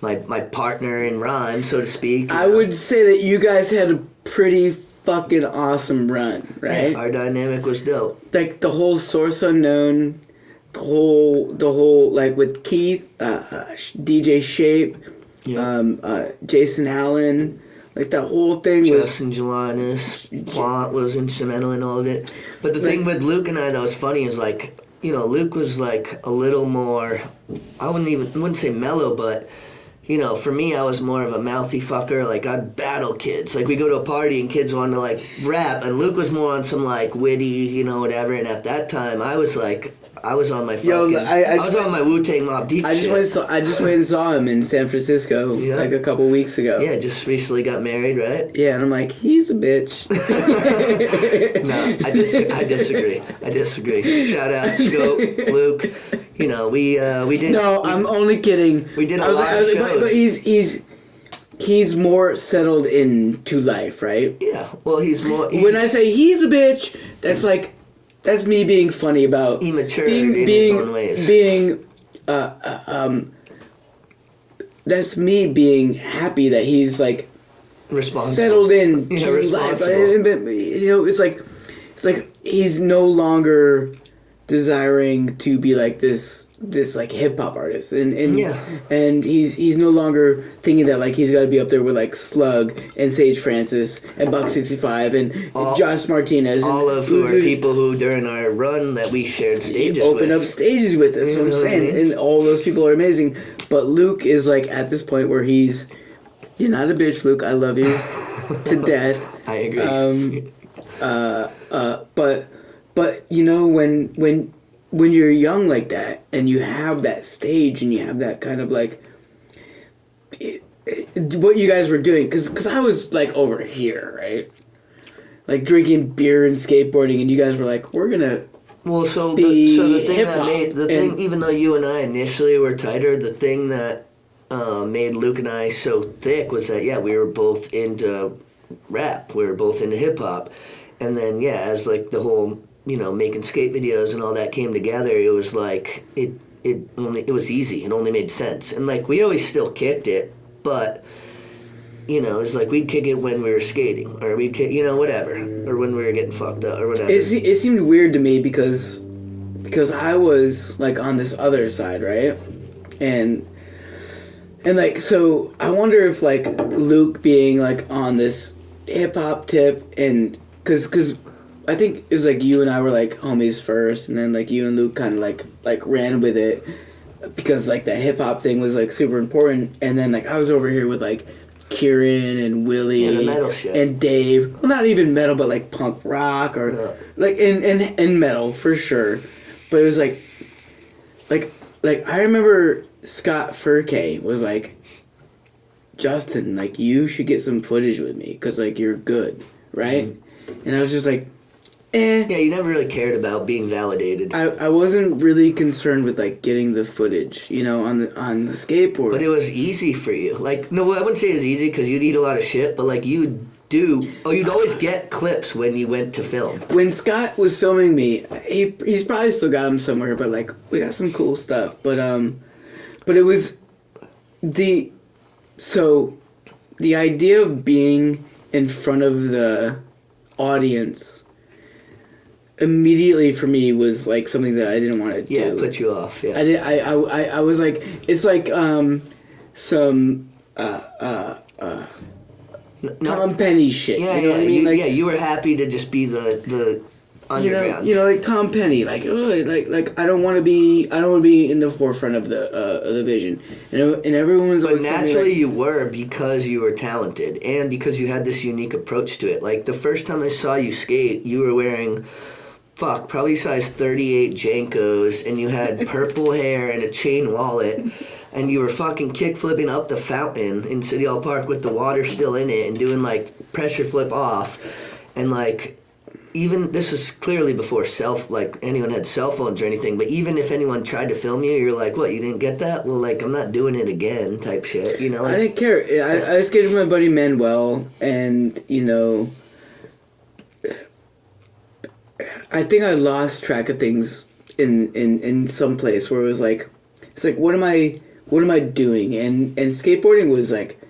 Speaker 2: my partner in rhyme, so to speak.
Speaker 1: I would say that you guys had a pretty fucking awesome run, right?
Speaker 2: Yeah, our dynamic was dope.
Speaker 1: Like the whole Source Unknown, the whole like with Keith, DJ Shape, Jason Allen, like that whole thing
Speaker 2: Justin Jelanis, Plant was instrumental in all of it. But the thing with Luke and I that was funny is like, you know, Luke was like a little more, I wouldn't say mellow, but you know, for me, I was more of a mouthy fucker. Like, I'd battle kids. Like, we go to a party and kids wanted to, like, rap. And Luke was more on some, like, witty, you know, whatever. And at that time, I was, like, I was on my fucking... I was on my Wu-Tang Mob Deep shit.
Speaker 1: I just went and saw him in San Francisco, like, a couple weeks ago.
Speaker 2: Yeah, just recently got married, right?
Speaker 1: Yeah, and I'm like, he's a bitch.
Speaker 2: No, I disagree. Shout out, Scope, Luke. You know, we did...
Speaker 1: No, I'm only kidding.
Speaker 2: We did a lot of shows.
Speaker 1: But he's more settled into life, right?
Speaker 2: Yeah, well, he's more...
Speaker 1: When I say he's a bitch, that's me being funny about...
Speaker 2: Immature in his own ways.
Speaker 1: That's me being happy that he's, like...
Speaker 2: Responsible.
Speaker 1: Settled in to life. You know, it's like he's no longer desiring to be like this like hip hop artist, and he's no longer thinking that like he's got to be up there with like Slug and Sage Francis and Buck 65 and Josh Martinez,
Speaker 2: all of who are people who during our run that we shared stages
Speaker 1: open up stages with us. That's what I'm saying, and all those people are amazing. But Luke is like at this point where he's, you're not a bitch, Luke. I love you to death.
Speaker 2: I agree.
Speaker 1: But you know when you're young like that and you have that stage and you have that kind of like what you guys were doing, because I was like over here, right, like drinking beer and skateboarding, and you guys were like, we're gonna
Speaker 2: the thing that made the thing, even though you and I initially were tighter, the thing that made Luke and I so thick was that we were both into rap, we were both into hip hop, and then as like the whole, you know, making skate videos and all that came together, it was like it was easy. It only made sense. And like we always still kicked it, but you know, it's like we'd kick it when we were skating, or we'd kick, you know, whatever, or when we were getting fucked up or whatever.
Speaker 1: It seemed weird to me because I was like on this other side, right? And like, so I wonder if like Luke being like on this hip hop tip, and cause I think it was like you and I were like homies first, and then like you and Luke kind of like ran with it because like the hip hop thing was like super important, and then like I was over here with like Kieran and Willie
Speaker 2: the metal shit.
Speaker 1: And Dave. Well, not even metal, but like punk rock or like in metal for sure. But it was like I remember Scott Furkay was like, Justin, like you should get some footage with me because like you're good, right? Mm-hmm. And I was just like,
Speaker 2: Yeah, you never really cared about being validated.
Speaker 1: I wasn't really concerned with like getting the footage, you know, on the skateboard.
Speaker 2: But it was easy for you. Like, no, I wouldn't say it was easy because you'd eat a lot of shit, but like you'd always get clips when you went to film.
Speaker 1: When Scott was filming me, he's probably still got them somewhere, but like we got some cool stuff. But it was the idea of being in front of the audience immediately for me was like something that I didn't want to do.
Speaker 2: Yeah, put you off. Yeah.
Speaker 1: I was like, it's like some Tom Penny shit.
Speaker 2: Yeah,
Speaker 1: you know what I mean? Like,
Speaker 2: you were happy to just be the underground.
Speaker 1: You know, like Tom Penny. Like, like I don't want to be in the forefront of the vision. You know, and everyone was.
Speaker 2: But naturally, you were because you were talented and because you had this unique approach to it. Like the first time I saw you skate, you were wearing. Probably size 38 Jankos, and you had purple hair and a chain wallet, and you were fucking kick flipping up the fountain in City Hall Park with the water still in it and doing like pressure flip off, and like even this was clearly before anyone had cell phones or anything, but even if anyone tried to film you, you're like, what, you didn't get that? Well, like I'm not doing it again type shit, you know? Like,
Speaker 1: I didn't care. I skated with my buddy Manuel, and you know, I think I lost track of things in some place where it was like, it's like what am I doing? And skateboarding was like,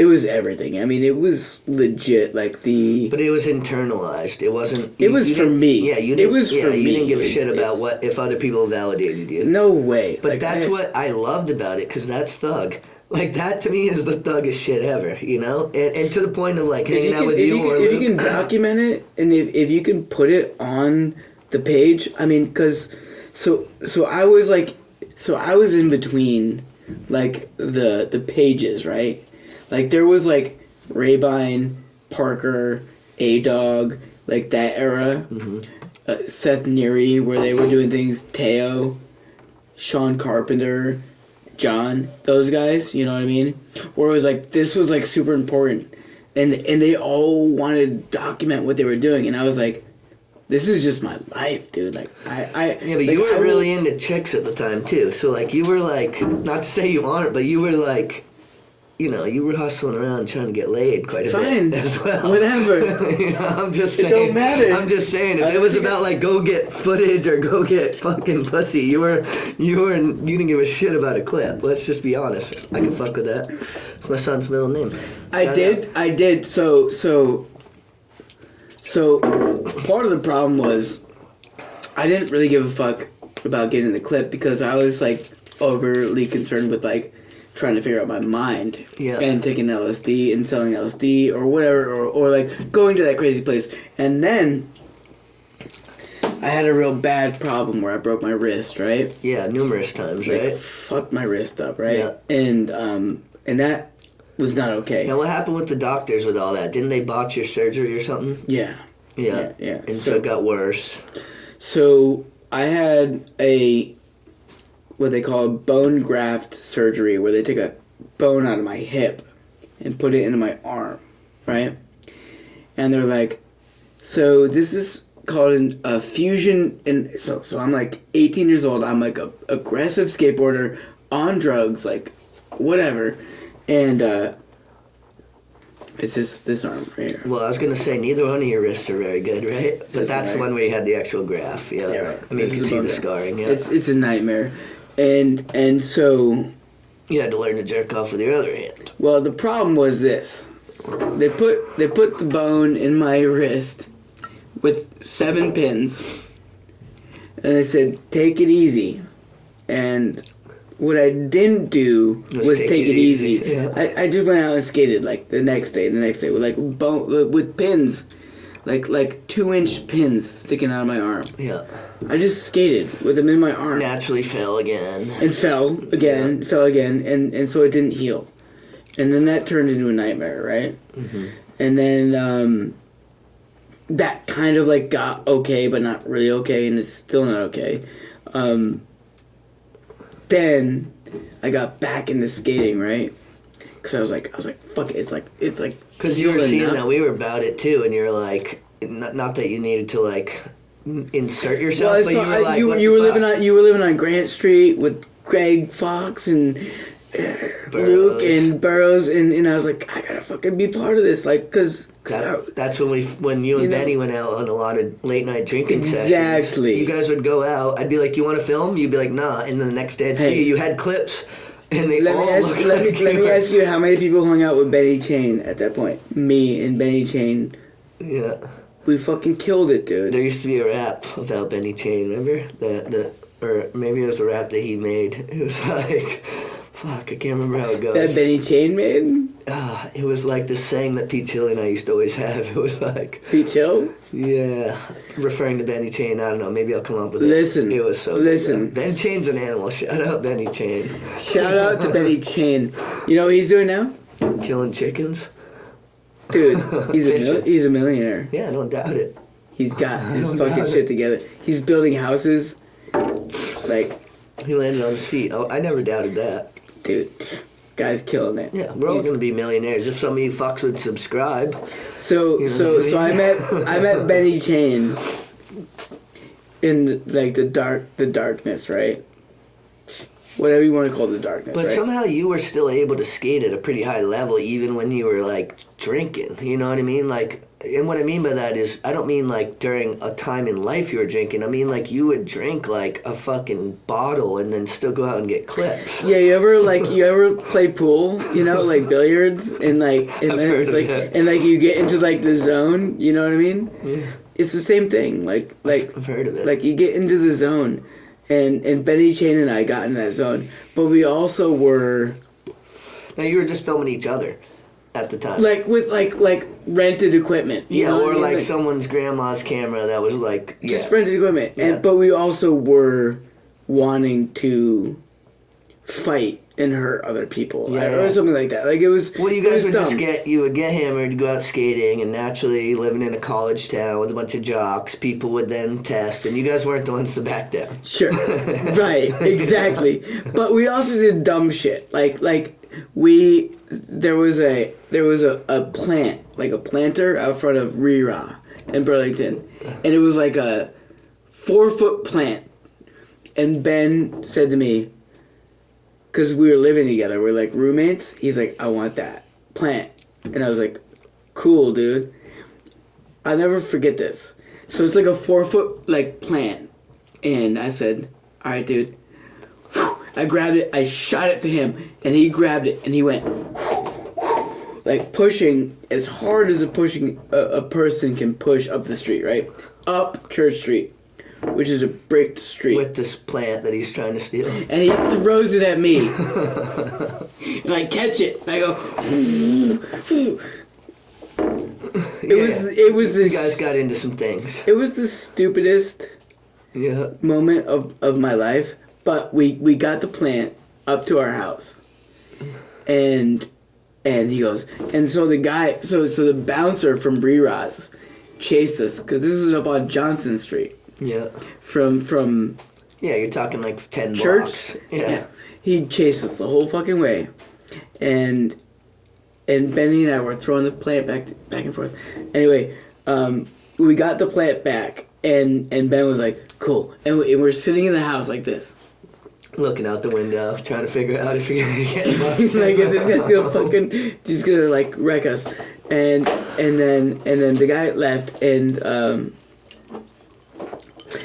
Speaker 1: It was everything. I mean, it was legit. Like the.
Speaker 2: But it was internalized. It wasn't.
Speaker 1: It was for me.
Speaker 2: Yeah, you
Speaker 1: It
Speaker 2: didn't.
Speaker 1: was for
Speaker 2: you
Speaker 1: me.
Speaker 2: didn't give a shit about what if other people validated you.
Speaker 1: No way.
Speaker 2: But
Speaker 1: Like,
Speaker 2: that's what I loved about it, because that's thug. Like, that to me is the thuggest shit ever, you know? And to the point of, like, hanging out with you or
Speaker 1: if
Speaker 2: Luke.
Speaker 1: you can document it, and if you can put it on the page, I mean, because, so I was like, so I was in between, like, the pages, right? Like, there was, like, Rabine, Parker, A-Dog, like, that era. Seth Neary, where they were doing things, Teo, Shaun Carpenter, John, those guys, you know what I mean? Where it was like, this was like super important. And they all wanted to document what they were doing. And I was like, this is just my life, dude. Like,
Speaker 2: Yeah, but
Speaker 1: like,
Speaker 2: you were really into chicks at the time, too. So, like, you were, like, not to say you aren't, but you were, like, you know, you were hustling around trying to get laid quite a
Speaker 1: Fine.
Speaker 2: bit as well.
Speaker 1: Whatever.
Speaker 2: You know, I'm just
Speaker 1: It
Speaker 2: saying.
Speaker 1: don't matter.
Speaker 2: I'm just saying, if it was about, like, go get footage or go get fucking pussy, you didn't give a shit about a clip. Let's just be honest. I can fuck with that. It's my son's middle name.
Speaker 1: I did. So part of the problem was I didn't really give a fuck about getting the clip because I was like overly concerned with like trying to figure out my mind and taking LSD and selling LSD or whatever or like going to that crazy place. And then I had a real bad problem where I broke my wrist, right?
Speaker 2: Yeah, numerous times,
Speaker 1: Like,
Speaker 2: right?
Speaker 1: fucked my wrist up, right?
Speaker 2: Yeah.
Speaker 1: And that was not okay.
Speaker 2: Now, what happened with the doctors with all that? Didn't they botch your surgery or something?
Speaker 1: Yeah.
Speaker 2: Yeah.
Speaker 1: Yeah.
Speaker 2: And so it got worse.
Speaker 1: So I had what they call a bone graft surgery, where they take a bone out of my hip and put it into my arm, right? And they're like, so this is called a fusion, and so I'm like 18 years old. I'm like a aggressive skateboarder on drugs, like whatever, and it's just this arm right here.
Speaker 2: Well, I was going to say, neither one of your wrists are very good, right? But
Speaker 1: This
Speaker 2: that's the
Speaker 1: one,
Speaker 2: one where you had the actual graft, yeah.
Speaker 1: right.
Speaker 2: I mean,
Speaker 1: This
Speaker 2: you
Speaker 1: is
Speaker 2: can see
Speaker 1: the
Speaker 2: the
Speaker 1: bone
Speaker 2: scarring, yeah.
Speaker 1: It's a nightmare, and so.
Speaker 2: You had to learn to jerk off with your other hand.
Speaker 1: Well, the problem was this: they put the bone in my wrist with 7 pins, and they said, "Take it easy." And what I didn't do was take it easy.
Speaker 2: Yeah.
Speaker 1: I just went out and skated like the next day with like with pins, like 2-inch pins sticking out of my arm.
Speaker 2: Yeah.
Speaker 1: I just skated with them in my arm.
Speaker 2: Naturally fell again.
Speaker 1: And fell again, and so it didn't heal. And then that turned into a nightmare, right?
Speaker 2: Mm-hmm.
Speaker 1: And then that kind of like got okay, but not really okay, and it's still not okay. Then I got back into skating, right? Because I was like, fuck it, it's like.
Speaker 2: Because you were
Speaker 1: healing
Speaker 2: seeing
Speaker 1: up.
Speaker 2: that we were about it too, and you're like, not that you needed to like insert yourself,
Speaker 1: Well,
Speaker 2: but you were like,
Speaker 1: you were living on Grant Street with Greg Fox and Luke and Burroughs, and I was like, I gotta fucking be part of this, like, cause
Speaker 2: that's when you and Benny went out on a lot of late night drinking sessions.
Speaker 1: Exactly.
Speaker 2: You guys would go out. I'd be like, "You want to film?" You'd be like, "Nah." And then the next day, I'd see you. You had clips, and they
Speaker 1: let
Speaker 2: all
Speaker 1: me ask,
Speaker 2: looked
Speaker 1: let,
Speaker 2: like
Speaker 1: me, let me ask you, how many people hung out with Benny Chain at that point? Me and Benny Chain.
Speaker 2: Yeah.
Speaker 1: We fucking killed it, dude.
Speaker 2: There used to be a rap about Benny Chain. Remember or maybe it was a rap that he made. It was like, fuck, I can't remember how it goes.
Speaker 1: That Benny Chain made?
Speaker 2: It was like this saying that Pete Chili and I used to always have. It was like...
Speaker 1: Pete Chill?
Speaker 2: Yeah. Referring to Benny Chain. I don't know. Maybe I'll come up with it.
Speaker 1: Listen.
Speaker 2: It was so
Speaker 1: Listen.
Speaker 2: good. Ben Chain's an animal. Shout out Benny Chain.
Speaker 1: Shout out to Benny Chain. You know what he's doing now?
Speaker 2: Killing chickens.
Speaker 1: Dude, he's a millionaire.
Speaker 2: Yeah, I don't doubt it.
Speaker 1: He's got his fucking shit together. He's building houses. Like...
Speaker 2: He landed on his feet. Oh, I never doubted that.
Speaker 1: Dude, guy's killing it.
Speaker 2: Yeah, we're all going to be millionaires if some of you fucks would subscribe.
Speaker 1: So I met Benny Chain in the darkness, right? whatever you want to call the darkness.
Speaker 2: But
Speaker 1: right?
Speaker 2: somehow you were still able to skate at a pretty high level even when you were, like, drinking. You know what I mean? Like, and what I mean by that is, I don't mean, like, during a time in life you were drinking. I mean, like, you would drink, like, a fucking bottle and then still go out and get clips.
Speaker 1: Yeah, you ever play pool, you know, like billiards, and like, and
Speaker 2: I've
Speaker 1: then
Speaker 2: heard
Speaker 1: it's
Speaker 2: of
Speaker 1: like,
Speaker 2: that.
Speaker 1: and like you get into like the zone, you know what I mean?
Speaker 2: Yeah.
Speaker 1: It's the same thing, like
Speaker 2: I've heard of it.
Speaker 1: like you get into the zone, and Benny Chain and I got in that zone, but we also were
Speaker 2: Now, you were just filming each other at the time.
Speaker 1: like with like rented equipment, you
Speaker 2: yeah,
Speaker 1: know what
Speaker 2: or
Speaker 1: I mean?
Speaker 2: like someone's grandma's camera that was like, yeah.
Speaker 1: just rented equipment,
Speaker 2: Yeah.
Speaker 1: and but we also were wanting to fight and hurt other people,
Speaker 2: Yeah,
Speaker 1: or
Speaker 2: yeah.
Speaker 1: something like that. Like it was.
Speaker 2: Well, you
Speaker 1: it
Speaker 2: guys
Speaker 1: was
Speaker 2: would
Speaker 1: dumb.
Speaker 2: you would get hammered, go out skating, and naturally living in a college town with a bunch of jocks, people would then test, and you guys weren't the ones to back down.
Speaker 1: Sure. Right, exactly. But we also did dumb shit. Like there was a plant, like a planter out front of Rira in Burlington. And it was like a 4-foot plant. And Ben said to me, because we were living together, we're like roommates, he's like, I want that plant. And I was like, cool, dude. I'll never forget this. So it's like a 4-foot like plant. And I said, all right, dude. I grabbed it, I shot it to him, and he grabbed it, and he went like pushing as hard as a person can push up the street, right? Up Church Street, which is a bricked street.
Speaker 2: With this plant that he's trying to steal.
Speaker 1: And he throws it at me. And I catch it, and I go... It was
Speaker 2: You
Speaker 1: this...
Speaker 2: guys got into some things.
Speaker 1: It was the stupidest
Speaker 2: Yeah.
Speaker 1: moment of my life, but we got the plant up to our house, and he goes, and so the guy, so the bouncer from Breeraz chased us, because this was up on Johnson Street,
Speaker 2: Yeah.
Speaker 1: from
Speaker 2: Yeah, you're talking like 10
Speaker 1: church.
Speaker 2: blocks. Yeah.
Speaker 1: He chased us the whole fucking way, and Benny and I were throwing the plant back and forth. Anyway, we got the plant back, and Ben was like, cool, and we're sitting in the house like this.
Speaker 2: Looking out the window, trying to figure out if you're gonna get busted.
Speaker 1: Like, if this guy's gonna fucking, just gonna like wreck us, and then the guy left, and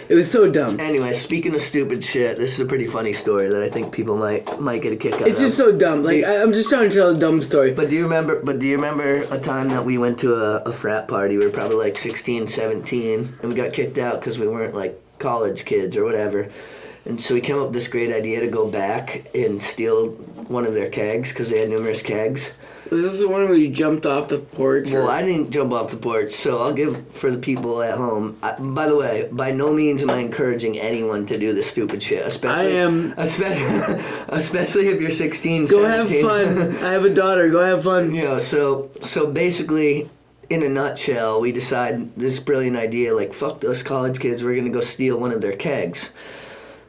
Speaker 1: it was so dumb.
Speaker 2: Anyway, speaking of stupid shit, this is a pretty funny story that I think people might get a kick out of.
Speaker 1: It's just so dumb. Like, I'm just trying to tell a dumb story.
Speaker 2: But do you remember a time that we went to a frat party? We were probably like 16, 17, and we got kicked out because we weren't like college kids or whatever. And so we came up with this great idea to go back and steal one of their kegs because they had numerous kegs.
Speaker 1: Was this the one where you jumped off the porch?
Speaker 2: Well, I didn't jump off the porch, so I'll give for the people at home. By the way, by no means am I encouraging anyone to do this stupid shit. Especially,
Speaker 1: I am.
Speaker 2: Especially if you're 16,
Speaker 1: Go
Speaker 2: 17.
Speaker 1: have fun. I have a daughter. Go have fun.
Speaker 2: You know, so basically, in a nutshell, we decide this brilliant idea, like, fuck those college kids, we're going to go steal one of their kegs.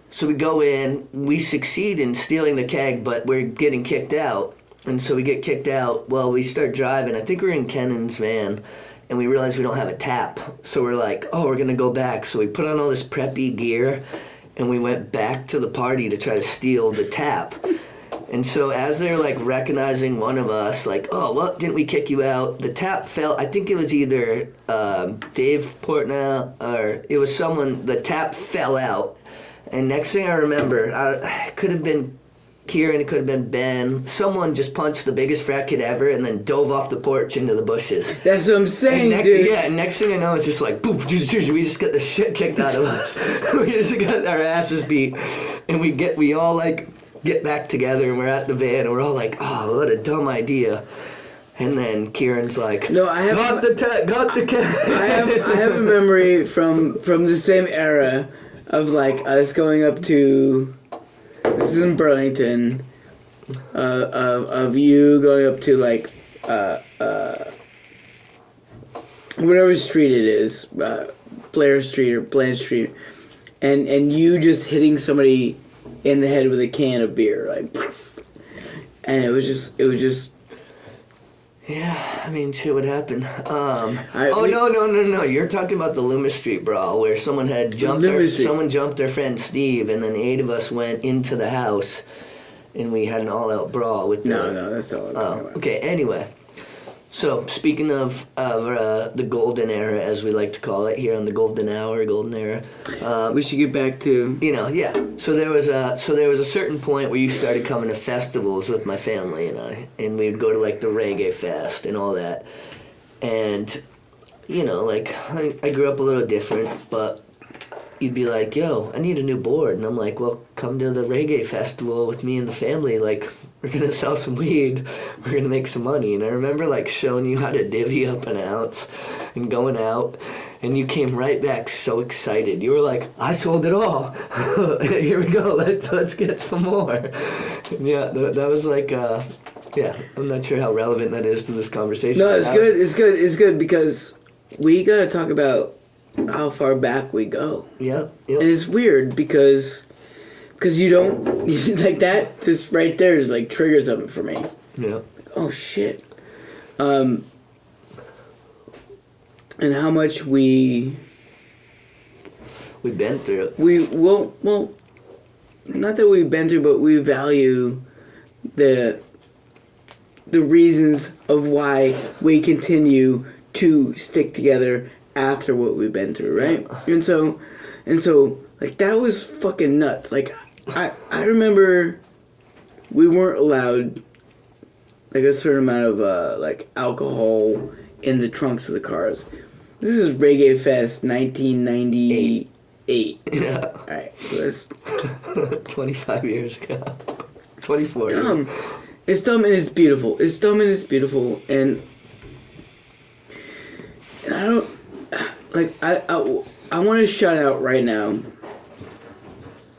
Speaker 2: So we go in, we succeed in stealing the keg, but we're getting kicked out. And so we get kicked out. Well, we start driving. I think we're in Kennan's van, and we realize we don't have a tap. So we're like, oh, we're going to go back. So we put on all this preppy gear, and we went back to the party to try to steal the tap. And so as they're, like, recognizing one of us, like, oh, well, didn't we kick you out? The tap fell. I think it was either Dave Portnow or it was someone. The tap fell out. And next thing I remember, it could have been Kieran, it could have been Ben. Someone just punched the biggest frat kid ever and then dove off the porch into the bushes.
Speaker 1: That's what I'm saying,
Speaker 2: and
Speaker 1: dude.
Speaker 2: Yeah, and next thing I know, it's just like, poof, we just got the shit kicked out of us. We just got our asses beat. And we all, like, get back together and we're at the van and we're all like, oh, what a dumb idea. And then Kieran's like,
Speaker 1: No, I have
Speaker 2: got the cat.
Speaker 1: I have a memory from the same era of like us going up to, this is in Burlington, of you going up to like whatever street it is, Blair Street or Blanche Street, and you just hitting somebody in the head with a can of beer, like, and it was just
Speaker 2: Yeah, I mean, shit would happen.
Speaker 1: we-
Speaker 2: No. You're talking about the Loomis Street brawl where someone jumped their friend Steve, and then 8 of us went into the house, and we had an all-out brawl with the...
Speaker 1: No, that's not what I'm talking about.
Speaker 2: Okay, anyway. So, speaking of the golden era, as we like to call it here on the golden hour, golden era.
Speaker 1: We should get back to...
Speaker 2: Yeah. So there was a certain point where you started coming to festivals with my family and I, and we'd go to like the reggae fest and all that. And, like I grew up a little different, but you'd be like, yo, I need a new board. And I'm like, well, come to the reggae festival with me and the family. Like, we're going to sell some weed. We're going to make some money. And I remember, like, showing you how to divvy up an ounce and going out. And you came right back so excited. You were like, I sold it all. Here we go. Let's get some more. And yeah, that was like, I'm not sure how relevant that is to this conversation.
Speaker 1: No, it's good. It's good because we got to talk about how far back we go.
Speaker 2: Yeah.
Speaker 1: And it's weird because you don't like that. Just right there is like triggers something for me.
Speaker 2: Yeah.
Speaker 1: Oh shit. And how much we've
Speaker 2: been through it.
Speaker 1: Well, not that we've been through, but we value the reasons of why we continue to stick together after what we've been through, right? And so, like, that was fucking nuts. Like, I remember we weren't allowed, like, a certain amount of, like, alcohol in the trunks of the cars. This is Reggae Fest 1998.
Speaker 2: Yeah.
Speaker 1: Alright, so that's...
Speaker 2: 25 years ago. 24 years.
Speaker 1: Dumb. It's dumb and it's beautiful. It's dumb and it's beautiful, and I don't... Like, I want to shout out right now.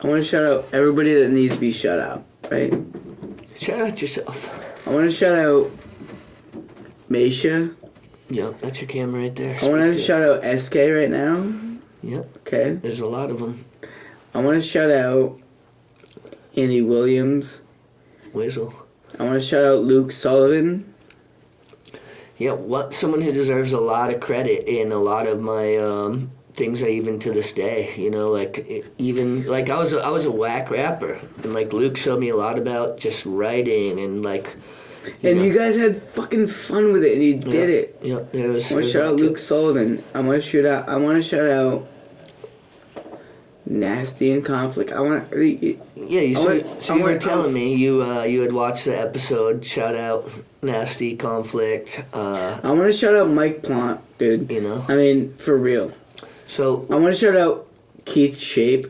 Speaker 1: I want to shout out everybody that needs to be shout out, right?
Speaker 2: Shout out yourself.
Speaker 1: I want to shout out Machia.
Speaker 2: Yep, that's your camera right there.
Speaker 1: I want to shout out SK right now.
Speaker 2: Yep.
Speaker 1: Okay.
Speaker 2: There's a lot of them.
Speaker 1: I want to shout out Andy Williams.
Speaker 2: Whizzle.
Speaker 1: I want to shout out Luke Sullivan.
Speaker 2: Yeah, someone who deserves a lot of credit in a lot of my things. I even to this day, I was a whack rapper, and like Luke showed me a lot about just writing and like.
Speaker 1: You guys had fucking fun with it, and you did it.
Speaker 2: Yeah, there was.
Speaker 1: I want to shout out Luke Sullivan. I want to shout out Nasty and Conflict.
Speaker 2: You were telling me you had watched the episode. Shout out Nasty, Conflict.
Speaker 1: I want to shout out Mike Plant, dude. I mean, for real.
Speaker 2: So
Speaker 1: I want to shout out Keith Shape.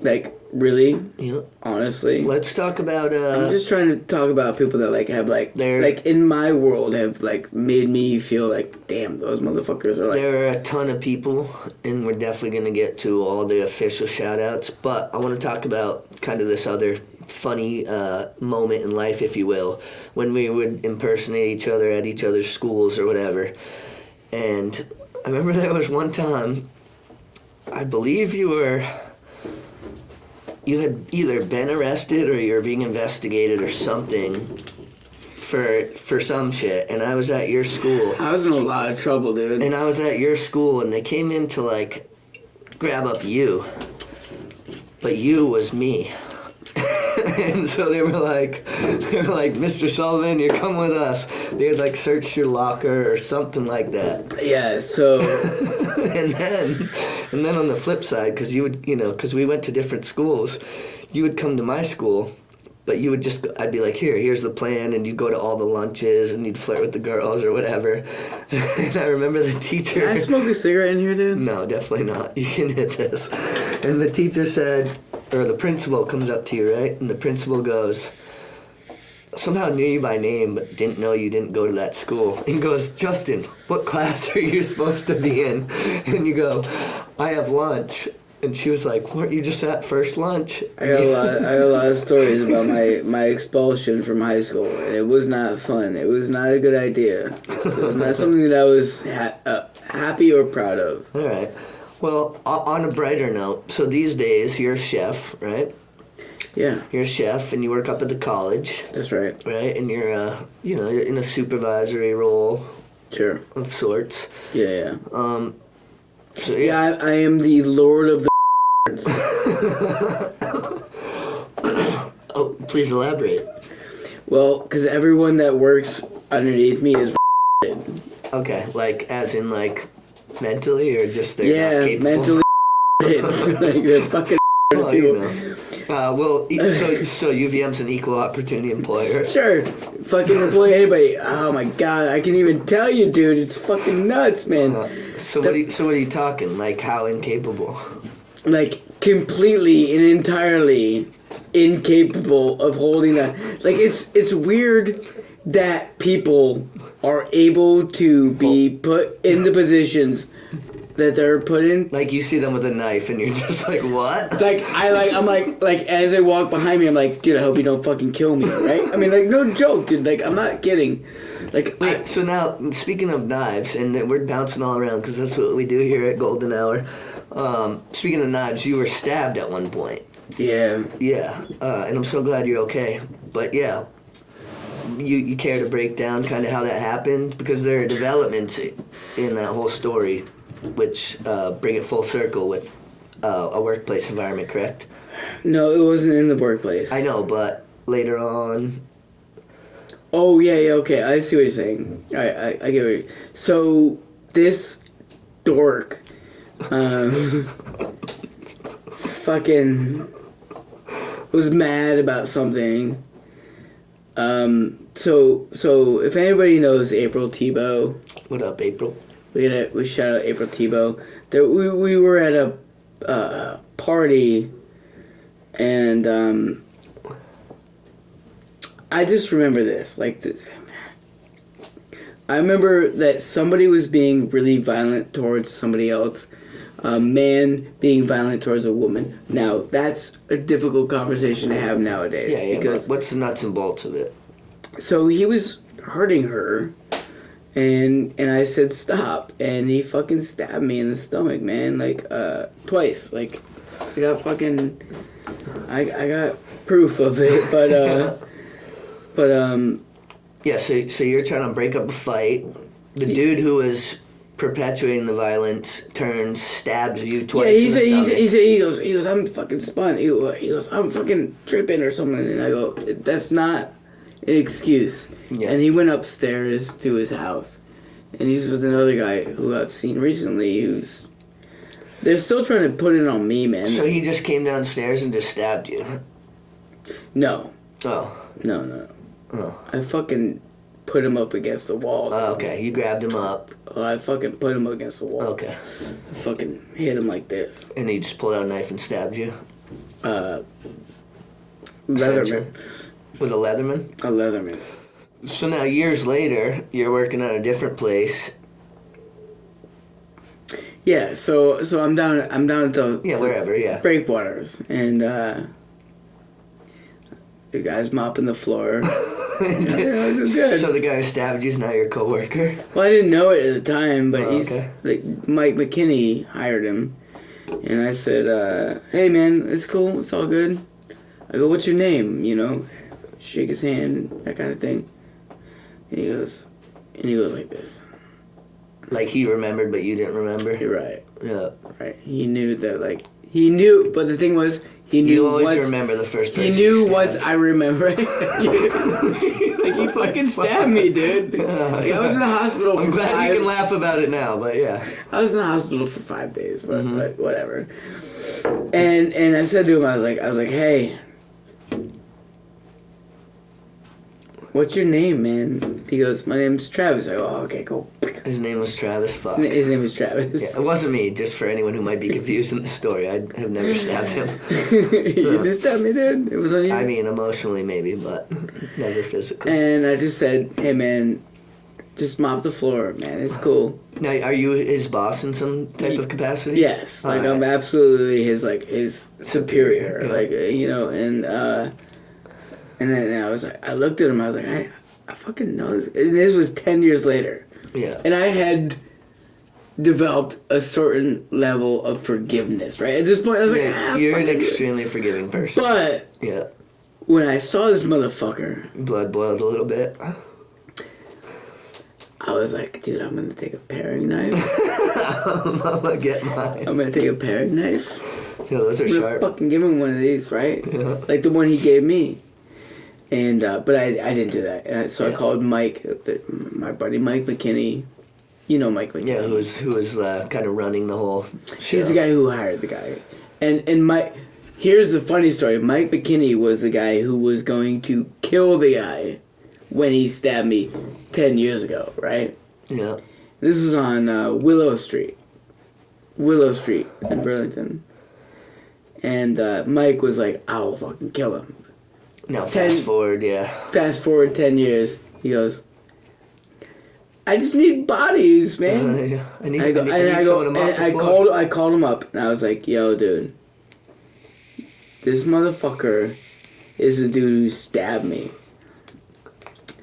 Speaker 1: Like, really?
Speaker 2: Yeah.
Speaker 1: Honestly.
Speaker 2: Let's talk about.
Speaker 1: I'm just trying to talk about people that like have like in my world have like made me feel like, damn, those motherfuckers are like.
Speaker 2: There are a ton of people, and we're definitely gonna get to all the official shout outs. But I want to talk about kind of this other funny moment in life, if you will, when we would impersonate each other at each other's schools or whatever. And I remember there was one time, I believe you had either been arrested or you were being investigated or something for some shit, and I was at your school.
Speaker 1: I was in a lot of trouble, dude.
Speaker 2: And I was at your school, and they came in to, like, grab up you. But you was me. And so they were like, Mr. Sullivan, you're coming with us. They had, like, searched your locker or something like that.
Speaker 1: Yeah, so...
Speaker 2: And then on the flip side, because you would, because we went to different schools, you would come to my school, but you would I'd be like, here's the plan, and you'd go to all the lunches, and you'd flirt with the girls or whatever. And I remember the teacher...
Speaker 1: Can I smoke a cigarette in here, dude?
Speaker 2: No, definitely not. You can hit this. And the teacher said, or the principal comes up to you, right? And the principal goes... somehow knew you by name, but didn't know you didn't go to that school. And goes, Justin, what class are you supposed to be in? And you go, I have lunch. And she was like, weren't you just at first lunch?
Speaker 1: I got a lot of stories about my expulsion from high school, and it was not fun. It was not a good idea. It was not something that I was happy or proud of.
Speaker 2: All right. Well, on a brighter note, so these days you're a chef, right?
Speaker 1: Yeah.
Speaker 2: You're a chef, and you work up at the college,
Speaker 1: That's right.
Speaker 2: right? And you're, you're in a supervisory role
Speaker 1: Sure.
Speaker 2: of sorts.
Speaker 1: Yeah.
Speaker 2: So
Speaker 1: Yeah, I am the Lord of the.
Speaker 2: Oh, please elaborate.
Speaker 1: Well, because everyone that works underneath me is.
Speaker 2: Okay, like as in like mentally or just they're not capable?
Speaker 1: Mentally. Like they're fucking
Speaker 2: Oh,
Speaker 1: people.
Speaker 2: you know. So UVM's an equal opportunity employer.
Speaker 1: Sure, fucking employ anybody. Oh my god, I can even tell you, dude. It's fucking nuts, man.
Speaker 2: So what are you talking? Like how incapable?
Speaker 1: Like completely and entirely incapable of holding that. Like it's weird that people are able to be put in the positions that they're put in.
Speaker 2: Like you see them with a knife and you're just like, what?
Speaker 1: I'm like as they walk behind me, I'm like, dude, I hope you don't fucking kill me, right? I mean, like, no joke, dude. Like, I'm not kidding. Like,
Speaker 2: Wait, so now, speaking of knives, and we're bouncing all around because that's what we do here at Golden Hour. Speaking of knives, you were stabbed at one point.
Speaker 1: yeah.
Speaker 2: Yeah, and I'm so glad you're okay. But yeah, you care to break down kind of how that happened? Because there are developments in that whole story which bring it full circle with a workplace environment, correct?
Speaker 1: No, it wasn't in the workplace.
Speaker 2: I know, but later on...
Speaker 1: Oh, yeah, okay, I see what you're saying. I get what you're... So, this dork, fucking was mad about something. So if anybody knows April Tebow...
Speaker 2: What up, April?
Speaker 1: We shout out April Tebow. We were at a party, and I just remember this. I remember that somebody was being really violent towards somebody else. A man being violent towards a woman. Now, that's a difficult conversation to have nowadays.
Speaker 2: Yeah,
Speaker 1: because
Speaker 2: what's the nuts and bolts of it?
Speaker 1: So he was hurting her. And I said stop, and he fucking stabbed me in the stomach, man, like twice. Like I got proof of it, but
Speaker 2: Yeah, so you're trying to break up a fight. The dude who was perpetuating the violence turns, stabs you twice.
Speaker 1: Yeah,
Speaker 2: he
Speaker 1: goes, I'm fucking spun. He goes, I'm fucking tripping or something, and I go, that's not an excuse.
Speaker 2: Yeah.
Speaker 1: And he went upstairs to his house, and he's with another guy who I've seen recently. They're still trying to put it on me, man.
Speaker 2: So he just came downstairs and just stabbed you?
Speaker 1: No.
Speaker 2: Oh.
Speaker 1: No.
Speaker 2: Oh.
Speaker 1: I fucking put him up against the wall.
Speaker 2: Oh, okay, you grabbed him up.
Speaker 1: I fucking put him against the wall.
Speaker 2: Okay.
Speaker 1: I fucking hit him like this.
Speaker 2: And he just pulled out a knife and stabbed you?
Speaker 1: Leatherman.
Speaker 2: With a Leatherman?
Speaker 1: A Leatherman.
Speaker 2: So now, years later, you're working at a different place.
Speaker 1: Yeah, so I'm down at the
Speaker 2: wherever, yeah.
Speaker 1: breakwaters, and the guy's mopping the floor. Good.
Speaker 2: So the guy who stabbed you is now your coworker?
Speaker 1: Well, I didn't know it at the time, but
Speaker 2: okay.
Speaker 1: like Mike McKinney hired him, and I said, "Hey man, it's cool, it's all good." I go, "What's your name?" You know, shake his hand, that kind of thing. And he goes like this.
Speaker 2: Like he remembered, but you didn't remember?
Speaker 1: You're right.
Speaker 2: Yeah.
Speaker 1: Right. He knew that, but the thing was, he knew
Speaker 2: you always remember the first person.
Speaker 1: He knew what I remember. Like he fucking stabbed me, dude. Like, I was in the hospital.
Speaker 2: I'm glad you can laugh about it now, but yeah.
Speaker 1: I was in the hospital for 5 days, but whatever. And I said to him, I was like, hey, what's your name, man? He goes, my name's Travis. I go, oh, okay, cool.
Speaker 2: His name was Travis. Fuck.
Speaker 1: His name was Travis.
Speaker 2: Yeah, it wasn't me. Just for anyone who might be confused in the story, I have never stabbed him.
Speaker 1: You just stabbed me, dude. It was on you.
Speaker 2: I mean, emotionally maybe, but never physically.
Speaker 1: And I just said, hey, man, just mop the floor, man. It's cool.
Speaker 2: Now, are you his boss in some type of capacity?
Speaker 1: Yes.
Speaker 2: All
Speaker 1: like
Speaker 2: right.
Speaker 1: I'm absolutely his superior.
Speaker 2: Yeah.
Speaker 1: Like and then I looked at him. I was like, I fucking know this. And this was 10 years later.
Speaker 2: Yeah.
Speaker 1: And I had developed a certain level of forgiveness, right? At this point, I was like,
Speaker 2: you're an extremely forgiving person.
Speaker 1: But
Speaker 2: Yeah.
Speaker 1: When I saw this motherfucker,
Speaker 2: Blood boiled a little bit.
Speaker 1: I was like, dude, I'm gonna take a paring knife.
Speaker 2: I'm gonna get mine.
Speaker 1: I'm gonna take a paring knife.
Speaker 2: Yeah, those are
Speaker 1: I'm gonna
Speaker 2: sharp.
Speaker 1: fucking give him one of these, right?
Speaker 2: Yeah.
Speaker 1: Like the one he gave me. And but I didn't do that. And so I
Speaker 2: Yeah.
Speaker 1: called Mike, my buddy Mike McKinney. You know Mike McKinney.
Speaker 2: Yeah, who was kind of running the whole show.
Speaker 1: He's the guy who hired the guy. And Mike, here's the funny story. Mike McKinney was the guy who was going to kill the guy when he stabbed me 10 years ago, right?
Speaker 2: Yeah.
Speaker 1: This was on Willow Street in Burlington. And Mike was like, I'll fucking kill him.
Speaker 2: Now fast forward
Speaker 1: 10 years, he goes, I just need bodies, man. I called him up and I was like, yo, dude, this motherfucker is the dude who stabbed me.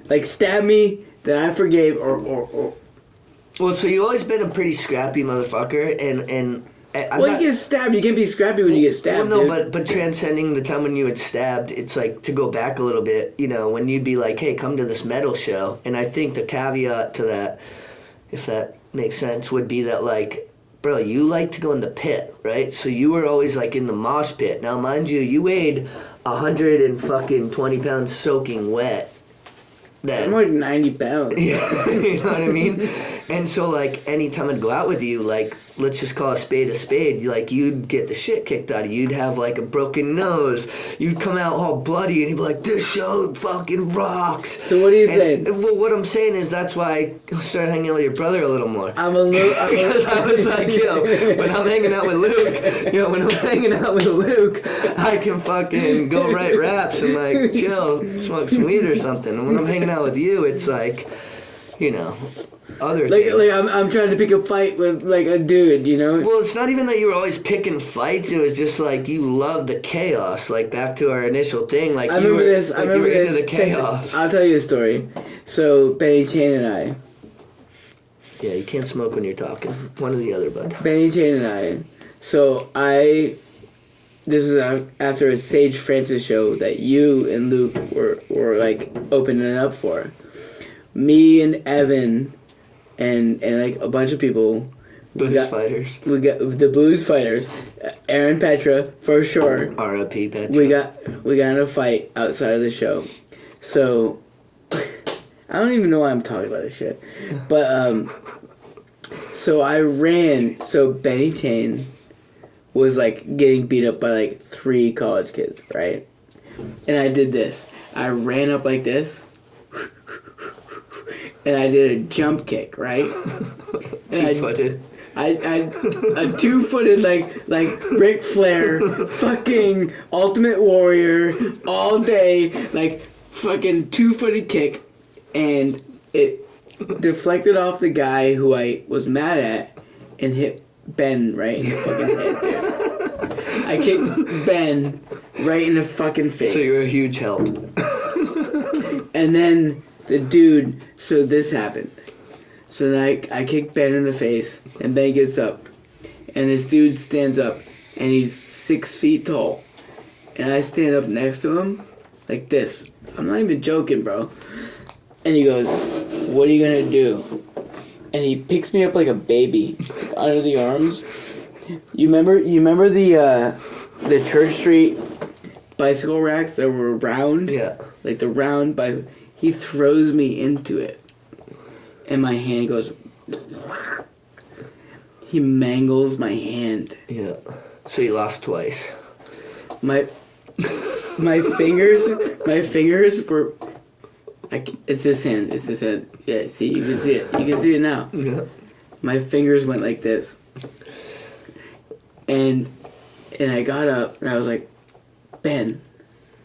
Speaker 1: Like, stabbed me that I forgave or
Speaker 2: Well, so you've always been a pretty scrappy motherfucker, and
Speaker 1: you get stabbed. You can't be scrappy when you get stabbed.
Speaker 2: Well, no,
Speaker 1: dude.
Speaker 2: but transcending the time when you had stabbed, it's like, to go back a little bit, you know, when you'd be like, hey, come to this metal show. And I think the caveat to that, if that makes sense, would be that, like, bro, you like to go in the pit, right? So you were always, like, in the mosh pit. Now, mind you weighed 120 pounds soaking wet. Then.
Speaker 1: I'm like 90 pounds.
Speaker 2: Yeah, you know what I mean? And so, like, anytime I'd go out with you, like, let's just call a spade, like, you'd get the shit kicked out of you. You'd have, like, a broken nose. You'd come out all bloody, and you'd be like, this show fucking rocks.
Speaker 1: So what are you saying?
Speaker 2: Well, what I'm saying is that's why I started hanging out with your brother a little more.
Speaker 1: Because
Speaker 2: I was like, when I'm hanging out with Luke, I can fucking go write raps and, like, chill, smoke some weed or something. And when I'm hanging out with you, it's like, you know, other things.
Speaker 1: Like I'm trying to pick a fight with, like, a dude, you know?
Speaker 2: Well, it's not even that you were always picking fights. It was just like you loved the chaos. Like, back to our initial thing. Like,
Speaker 1: I remember this.
Speaker 2: Into the chaos.
Speaker 1: I'll tell you a story. So Benny Chain and I.
Speaker 2: Yeah, you can't smoke when you're talking. One or the other, bud.
Speaker 1: Benny Chain and I. So this was after a Sage Francis show that you and Luke were like opening up for. Me and Evan and like a bunch of people.
Speaker 2: Booze fighters.
Speaker 1: We got the booze fighters. Aaron Petra for sure.
Speaker 2: R.I.P. Petra.
Speaker 1: We got in a fight outside of the show. So I don't even know why I'm talking about this shit. But so I ran. So Benny Chain was like getting beat up by like 3 college kids, right? And I did this. I ran up like this. And I did a jump kick, right?
Speaker 2: Two-footed.
Speaker 1: I a 2-footed like Ric Flair, fucking Ultimate Warrior, all day, like fucking 2-footed kick, and it deflected off the guy who I was mad at and hit Ben right in the fucking head. Dude. I kicked Ben right in the fucking face.
Speaker 2: So you were a huge help.
Speaker 1: And then the dude, so this happened. So then I kick Ben in the face, and Ben gets up. And this dude stands up, and he's 6 feet tall. And I stand up next to him, like this. I'm not even joking, bro. And he goes, what are you gonna do? And he picks me up like a baby, like under the arms. You remember the Church Street bicycle racks that were round?
Speaker 2: Yeah.
Speaker 1: Like the round bicycle. He throws me into it. And my hand goes... He mangles my hand.
Speaker 2: Yeah. So you lost twice.
Speaker 1: My fingers were... It's this hand. Yeah, see, you can see it. You can see it now.
Speaker 2: Yeah.
Speaker 1: My fingers went like this. And I got up and I was like, Ben,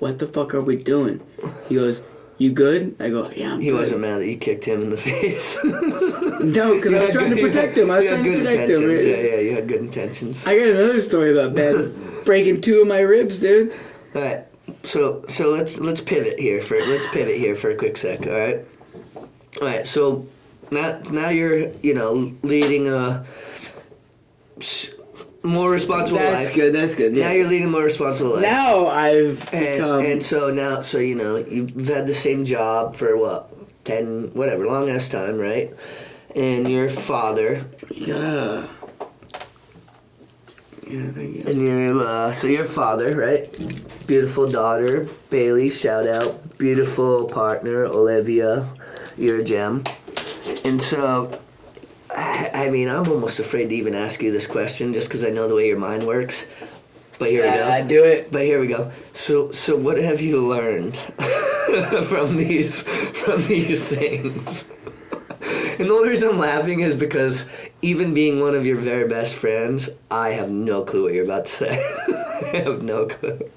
Speaker 1: what the fuck are we doing? He goes, you good? I go, yeah, I'm good.
Speaker 2: He wasn't mad that you kicked him in the face.
Speaker 1: No, because I was trying to protect him. I was trying to protect him.
Speaker 2: Yeah, you had good intentions.
Speaker 1: I got another story about Ben breaking 2 of my ribs, dude.
Speaker 2: All right. So let's pivot here for a quick sec. All right. All right. So now you're leading a more responsible
Speaker 1: That's
Speaker 2: life.
Speaker 1: good. That's good.
Speaker 2: Now
Speaker 1: Yeah.
Speaker 2: you're leading a more responsible life.
Speaker 1: Now I've become.
Speaker 2: And so now, so you know, you've had the same job for what, 10, whatever, long ass time, right? And you're a father.
Speaker 1: Yeah. Yeah, thank you.
Speaker 2: And you're, so you're a father, right? Beautiful daughter, Bailey, shout out. Beautiful partner, Olivia, you're a gem. And so, I mean, I'm almost afraid to even ask you this question just because I know the way your mind works. But here we go.
Speaker 1: I do it.
Speaker 2: But here we go. So what have you learned from these things? And the only reason I'm laughing is because even being one of your very best friends, I have no clue what you're about to say. I have no clue.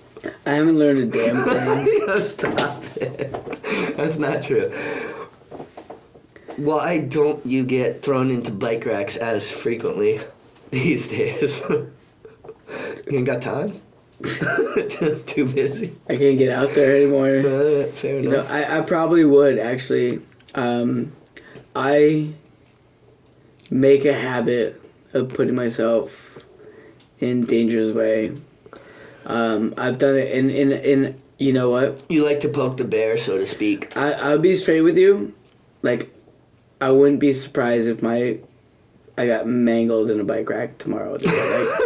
Speaker 1: I haven't learned a damn thing.
Speaker 2: Oh, stop it. That's not true. Why don't you get thrown into bike racks as frequently these days? You ain't got time? Too busy?
Speaker 1: I can't get out there anymore.
Speaker 2: Fair
Speaker 1: You know,
Speaker 2: enough.
Speaker 1: I probably would actually. I make a habit of putting myself in danger's way. I've done it in you know what?
Speaker 2: You like to poke the bear, so to speak.
Speaker 1: I'll be straight with you. Like, I wouldn't be surprised if I got mangled in a bike rack tomorrow. Dude. Like,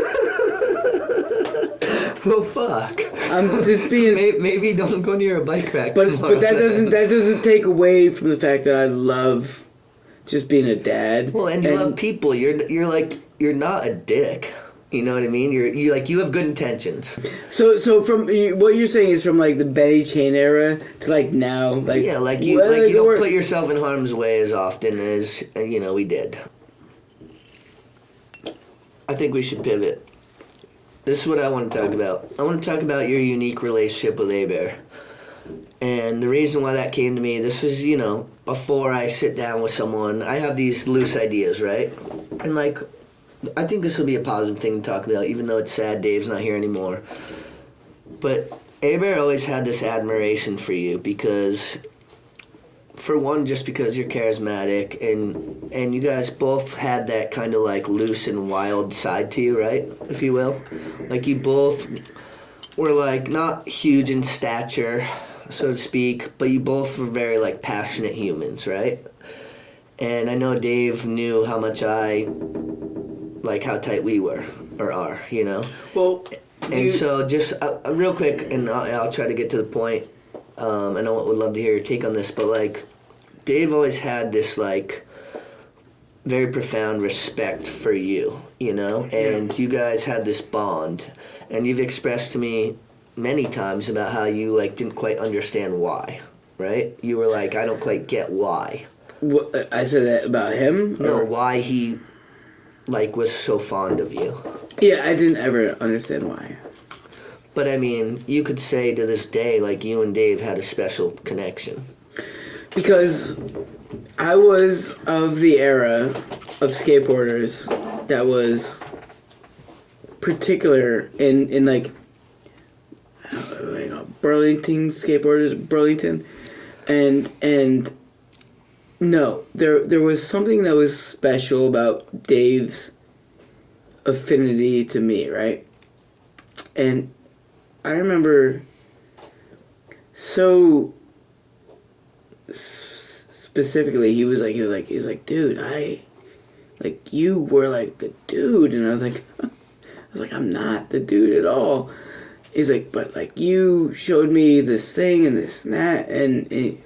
Speaker 2: Well, fuck.
Speaker 1: I'm just being.
Speaker 2: Maybe don't go near a bike rack
Speaker 1: But
Speaker 2: tomorrow.
Speaker 1: that doesn't take away from the fact that I love just being a dad.
Speaker 2: Well, and you love people. You're like, you're not a dick. You know what I mean? You have good intentions.
Speaker 1: So from what you're saying is from like the Betty Chain era to like now, like
Speaker 2: Yeah, like you don't put yourself in harm's way as often as we did. I think we should pivot. This is what I want to talk about. I want to talk about your unique relationship with A-Bear. And the reason why that came to me, this is, before I sit down with someone, I have these loose ideas, right? And like, I think this will be a positive thing to talk about, even though it's sad Dave's not here anymore. But A-Bear always had this admiration for you because, for one, just because you're charismatic and you guys both had that kind of like loose and wild side to you, right? If you will. Like you both were like not huge in stature, so to speak, but you both were very like passionate humans, right? And I know Dave knew how much like how tight we were or are,
Speaker 1: Well,
Speaker 2: and so just real quick, and I'll try to get to the point. And I would love to hear your take on this, but like, Dave always had this like very profound respect for you, and you guys had this bond, and you've expressed to me many times about how you like didn't quite understand why, right? You were like, I don't quite get why.
Speaker 1: What, I said that about him?
Speaker 2: No,
Speaker 1: Or?
Speaker 2: why he like was so fond of you.
Speaker 1: Yeah, I didn't ever understand why.
Speaker 2: But I mean, you could say to this day, like you and Dave had a special connection.
Speaker 1: Because I was of the era of skateboarders that was particular in like Burlington skateboarders, Burlington, and no, there was something that was special about Dave's affinity to me, right? And I remember so specifically, he was like, dude, like you were like the dude, and I was like, I'm not the dude at all. He's like, but like you showed me this thing and this and that, and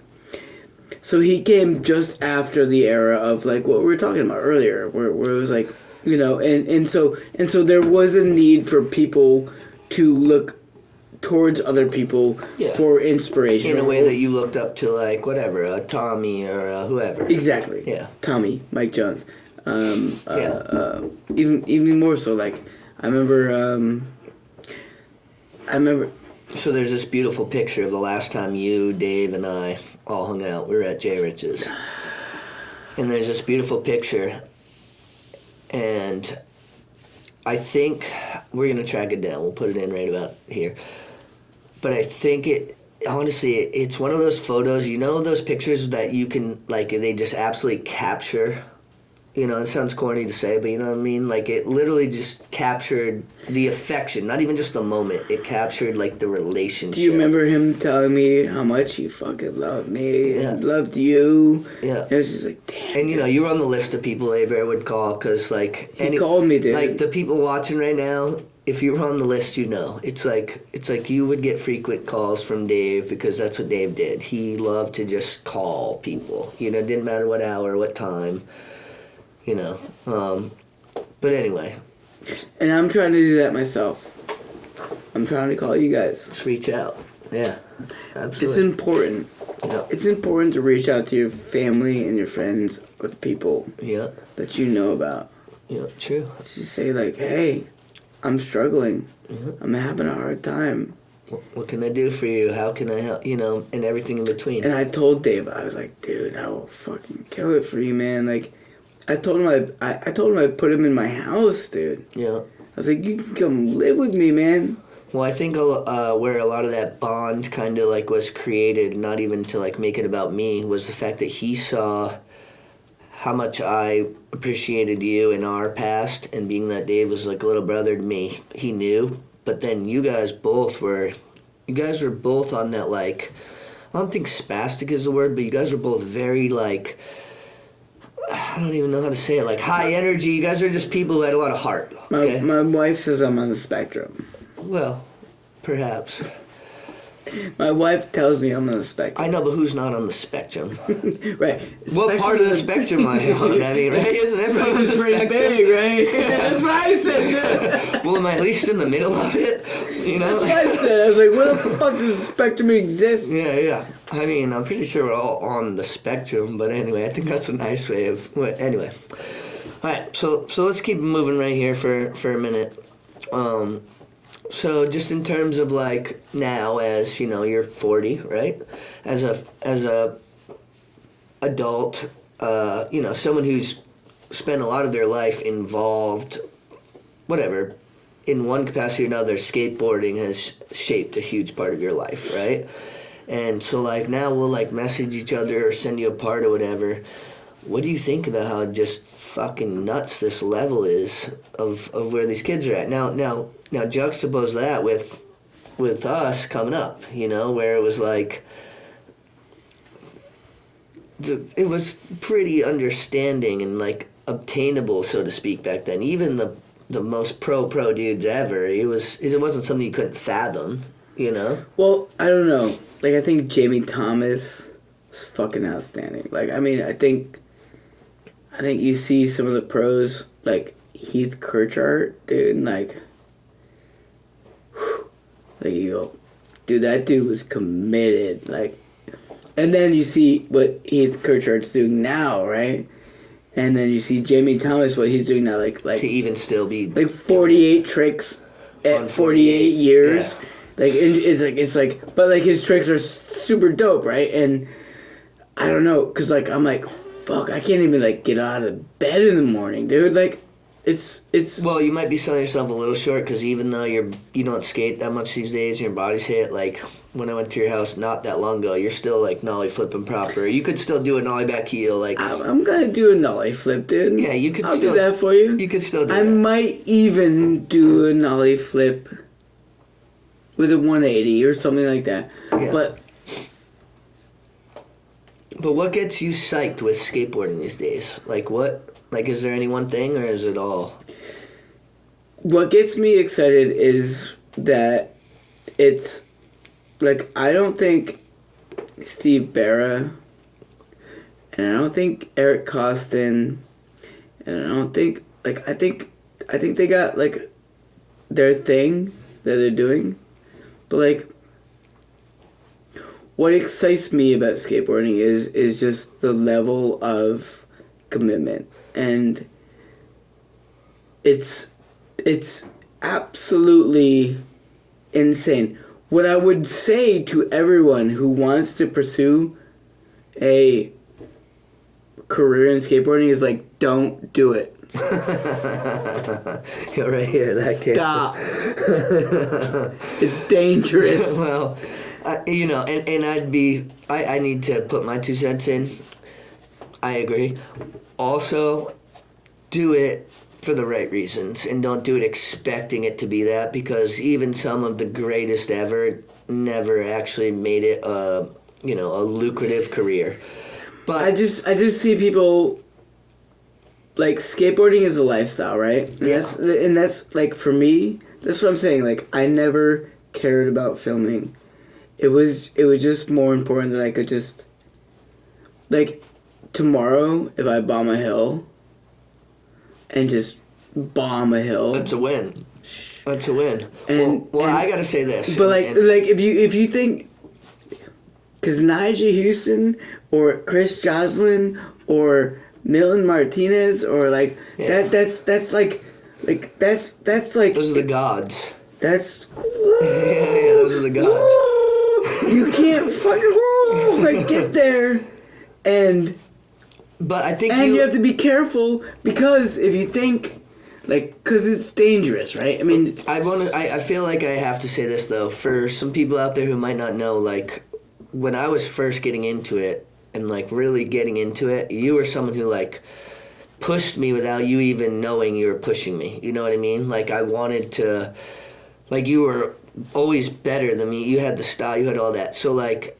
Speaker 1: so he came just after the era of like what we were talking about earlier, where it was like, and so there was a need for people to look towards other people for inspiration.
Speaker 2: In a way that you looked up to, like, whatever, a Tommy or whoever.
Speaker 1: Exactly.
Speaker 2: Yeah.
Speaker 1: Tommy, Mike Jones. Even more so, like, I remember.
Speaker 2: So there's this beautiful picture of the last time you, Dave, and I all hung out. We were at J. Rich's. And there's this beautiful picture. And I think we're going to track it down. We'll put it in right about here. But I think it's one of those photos, those pictures that you can, like, they just absolutely capture, You know, it sounds corny to say, but you know what I mean? Like, it literally just captured the affection, not even just the moment. It captured, like, the relationship.
Speaker 1: Do you remember him telling me how much he fucking loved me
Speaker 2: Yeah.
Speaker 1: and loved you?
Speaker 2: Yeah.
Speaker 1: It was just like, damn.
Speaker 2: And, you know, you were on the list of people Abear would call, because, like...
Speaker 1: He called me, dude.
Speaker 2: Like, the people watching right now, if you were on the list, you know. It's like you would get frequent calls from Dave, because that's what Dave did. He loved to just call people. You know, it didn't matter what hour, what time. You know, but anyway.
Speaker 1: And I'm trying to do that myself. I'm trying to call you guys.
Speaker 2: Just reach out. Yeah, absolutely.
Speaker 1: It's important.
Speaker 2: Yeah.
Speaker 1: It's important to reach out to your family and your friends or the people
Speaker 2: Yeah.
Speaker 1: that you know about.
Speaker 2: Yeah, true.
Speaker 1: Just say like, hey, I'm struggling.
Speaker 2: Yeah.
Speaker 1: I'm having a hard time.
Speaker 2: What can I do for you? How can I help? You know, and everything in between.
Speaker 1: And I told Dave, I was like, dude, I will fucking kill it for you, man. Like, I told him I told him I'd put him in my house, dude.
Speaker 2: Yeah.
Speaker 1: I was like, you can come live with me, man.
Speaker 2: Well, I think where a lot of that bond kind of like was created, not even to like make it about me, was the fact that he saw how much I appreciated you in our past, and being that Dave was like a little brother to me, he knew. But then you guys were both on that, like, I don't think spastic is the word, but you guys were both very like, I don't even know how to say it, like high energy. You guys are just people who had a lot of heart. Okay?
Speaker 1: My wife says I'm on the spectrum.
Speaker 2: Well, perhaps.
Speaker 1: My wife tells me I'm on the spectrum.
Speaker 2: I know, but who's not on the spectrum?
Speaker 1: Right.
Speaker 2: What part of the spectrum am I on? I mean, right? Isn't everybody on the
Speaker 1: Pretty
Speaker 2: spectrum?
Speaker 1: big, right? That's what I said.
Speaker 2: Well, am I at least in the middle of it? You know?
Speaker 1: That's what I said. I was like, what the fuck does the spectrum exist?
Speaker 2: Yeah. I mean, I'm pretty sure we're all on the spectrum, but anyway, I think that's a nice way of... Well, anyway. All right, so let's keep moving right here for a minute. So just in terms of like now, as you know, you're 40, right? As a adult, you know, someone who's spent a lot of their life involved, whatever, in one capacity or another, skateboarding has shaped a huge part of your life, right? And so like now we'll like message each other or send you a part or whatever. What do you think about how just fucking nuts this level is of where these kids are at? Now juxtapose that with us coming up, you know, where it was like it was pretty understanding and like obtainable, so to speak, back then. Even the most pro dudes ever, it wasn't something you couldn't fathom, you know?
Speaker 1: Well, I don't know. Like, I think Jamie Thomas is fucking outstanding. Like, I mean, I think you see some of the pros, like Heath Kirchart, dude, and like you go, dude, that dude was committed. Like, and then you see what Heath Kirchart's doing now, right? And then you see Jamie Thomas, what he's doing now, like
Speaker 2: To even still be...
Speaker 1: like 48 tricks at 48 years. Yeah. Like, it's like, but like his tricks are super dope, right? And I don't know, cause like I'm like, fuck, I can't even like get out of bed in the morning, dude. Like, it's.
Speaker 2: Well, you might be selling yourself a little short, because even though you don't skate that much these days, and your body's hit. Like when I went to your house not that long ago, you're still like nollie flipping proper. You could still do a nollie back heel. Like
Speaker 1: I'm gonna do a nollie flip, dude.
Speaker 2: Yeah, you could.
Speaker 1: I'll do that for you.
Speaker 2: You could still do
Speaker 1: I
Speaker 2: that.
Speaker 1: might even do a nollie flip with a 180 or something like that.
Speaker 2: Yeah.
Speaker 1: But
Speaker 2: what gets you psyched with skateboarding these days? Like what? Like, is there any one thing, or is it all?
Speaker 1: What gets me excited is that it's, like, I don't think Steve Barra, and I don't think Eric Costin, and I don't think, like, I think they got, like, their thing that they're doing, but, like, what excites me about skateboarding is just the level of commitment. And it's absolutely insane. What I would say to everyone who wants to pursue a career in skateboarding is like, don't do it.
Speaker 2: You're right here, that kid.
Speaker 1: Stop. It's dangerous.
Speaker 2: Well, you know, and I need to put my 2 cents in. I agree. Also, do it for the right reasons and don't do it expecting it to be that, because even some of the greatest ever never actually made it a lucrative career. But
Speaker 1: I just see people, like, skateboarding is a lifestyle, right? And that's like, for me, that's what I'm saying. Like, I never cared about filming. It was just more important that I could just, like, tomorrow, if I bomb a hill and just bomb a hill,
Speaker 2: that's a win. That's a win.
Speaker 1: And
Speaker 2: I gotta say this.
Speaker 1: But like if you think, because Nigel Houston or Chris Joslin or Milton Martinez or like that's like that's like,
Speaker 2: those are the gods.
Speaker 1: That's
Speaker 2: those are the gods.
Speaker 1: You can't fucking like get there,
Speaker 2: but I think
Speaker 1: you have to be careful, because if you think, like, because it's dangerous, right? I mean,
Speaker 2: I feel like I have to say this though, for some people out there who might not know, like, when I was first getting into it and like really getting into it, you were someone who like pushed me without you even knowing you were pushing me. You know what I mean? Like, I wanted to, like, you were always better than me. You had the style, you had all that. So like,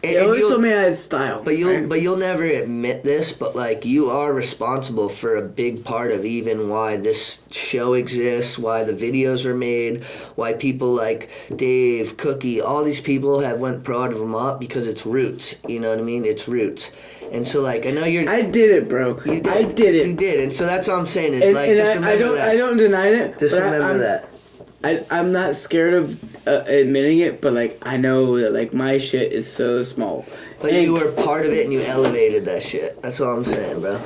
Speaker 1: they always told me I had style.
Speaker 2: But you'll never admit this, but like, you are responsible for a big part of even why this show exists, why the videos are made, why people like Dave, Cookie, all these people have went pro out of Vermont, because it's roots. You know what I mean? It's roots. And so like, I know
Speaker 1: I did it, bro.
Speaker 2: You did.
Speaker 1: I did it.
Speaker 2: You did, and so that's all I'm saying is just remember that.
Speaker 1: I don't deny that.
Speaker 2: Just remember that.
Speaker 1: I'm not scared of admitting it, but like, I know that like my shit is so small.
Speaker 2: But you were part of it and you elevated that shit. That's all I'm saying, bro.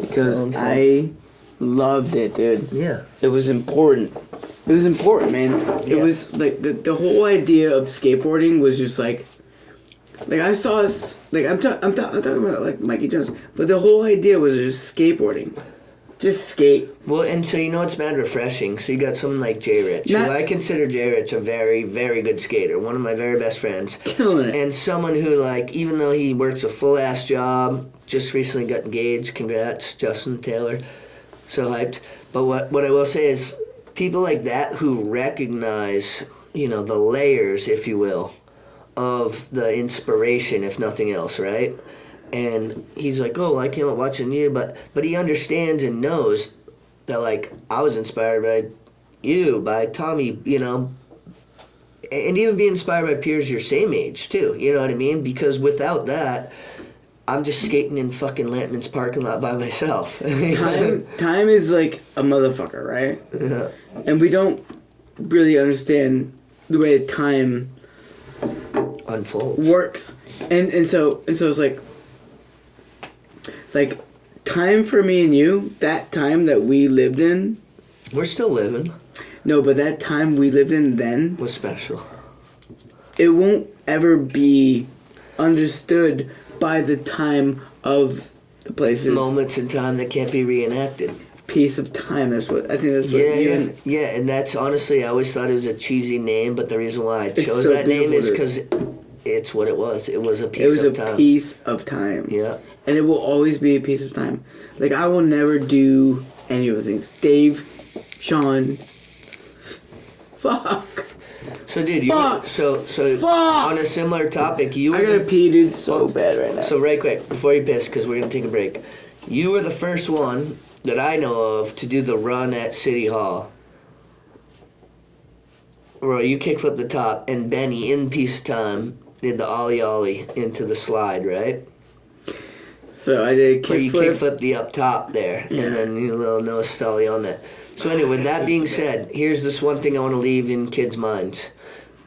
Speaker 1: Because I loved it, dude.
Speaker 2: Yeah.
Speaker 1: It was important. It was important, man. It was like the whole idea of skateboarding was just like I saw us, like, I'm talking about like Mikey Jones, but the whole idea was just skateboarding. Just skate.
Speaker 2: Well, and so you know it's mad refreshing. So you got someone like Jay Rich. Who I consider Jay Rich a very, very good skater. One of my very best friends.
Speaker 1: Killing it.
Speaker 2: And someone who, like, even though he works a full-ass job, just recently got engaged. Congrats, Justin Taylor. So hyped. But what I will say is, people like that who recognize, the layers, if you will, of the inspiration, if nothing else, right? And he's like, oh, well, I came up watching you, but he understands and knows that, like, I was inspired by you, by Tommy, and even being inspired by peers your same age, too, you know what I mean? Because without that, I'm just skating in fucking Lampman's parking lot by myself.
Speaker 1: Time is like a motherfucker, right?
Speaker 2: Yeah.
Speaker 1: And we don't really understand the way time
Speaker 2: unfolds,
Speaker 1: works. And so it's like time for me and you, that time that we lived in.
Speaker 2: We're still living.
Speaker 1: No, but that time we lived in then
Speaker 2: was special.
Speaker 1: It won't ever be understood by the time of the places.
Speaker 2: Moments in time that can't be reenacted.
Speaker 1: Piece of time, that's what I think. That's what
Speaker 2: and that's honestly, I always thought it was a cheesy name, but the reason why I chose that name is because it's what it was. It was a piece of time.
Speaker 1: It was a piece of time.
Speaker 2: Yeah.
Speaker 1: And it will always be a piece of time. Like, I will never do any of the things. Dave, Shaun, fuck.
Speaker 2: So, dude,
Speaker 1: fuck.
Speaker 2: On a similar topic, I
Speaker 1: gotta pee, dude, so bad right now.
Speaker 2: So, right quick, before you piss, because we're gonna take a break, you were the first one that I know of to do the run at City Hall. Where you kickflipped the top, and Benny, in piece of time, did the ollie into the slide, right?
Speaker 1: So I did kickflip.
Speaker 2: You kickflipped the up top there, and then you little nose stolly on that. So anyway, with that being said, here's this one thing I want to leave in kids' minds.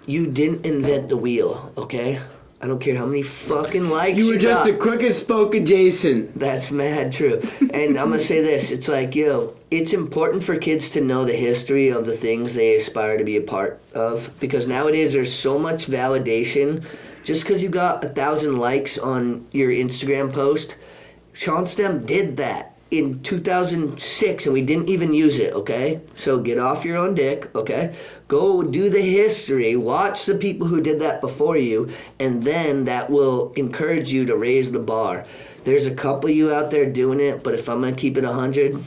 Speaker 2: You didn't invent the wheel, okay? I don't care how many fucking likes you got. You were
Speaker 1: just a crooked spoke adjacent.
Speaker 2: That's mad true. And I'm going to say this. It's like, it's important for kids to know the history of the things they aspire to be a part of. Because nowadays there's so much validation. Just because you got 1,000 likes on your Instagram post, Shaun Stem did that in 2006 and we didn't even use it, okay? So get off your own dick, okay? Go do the history, watch the people who did that before you, and then that will encourage you to raise the bar. There's a couple of you out there doing it, but if I'm going to keep it 100,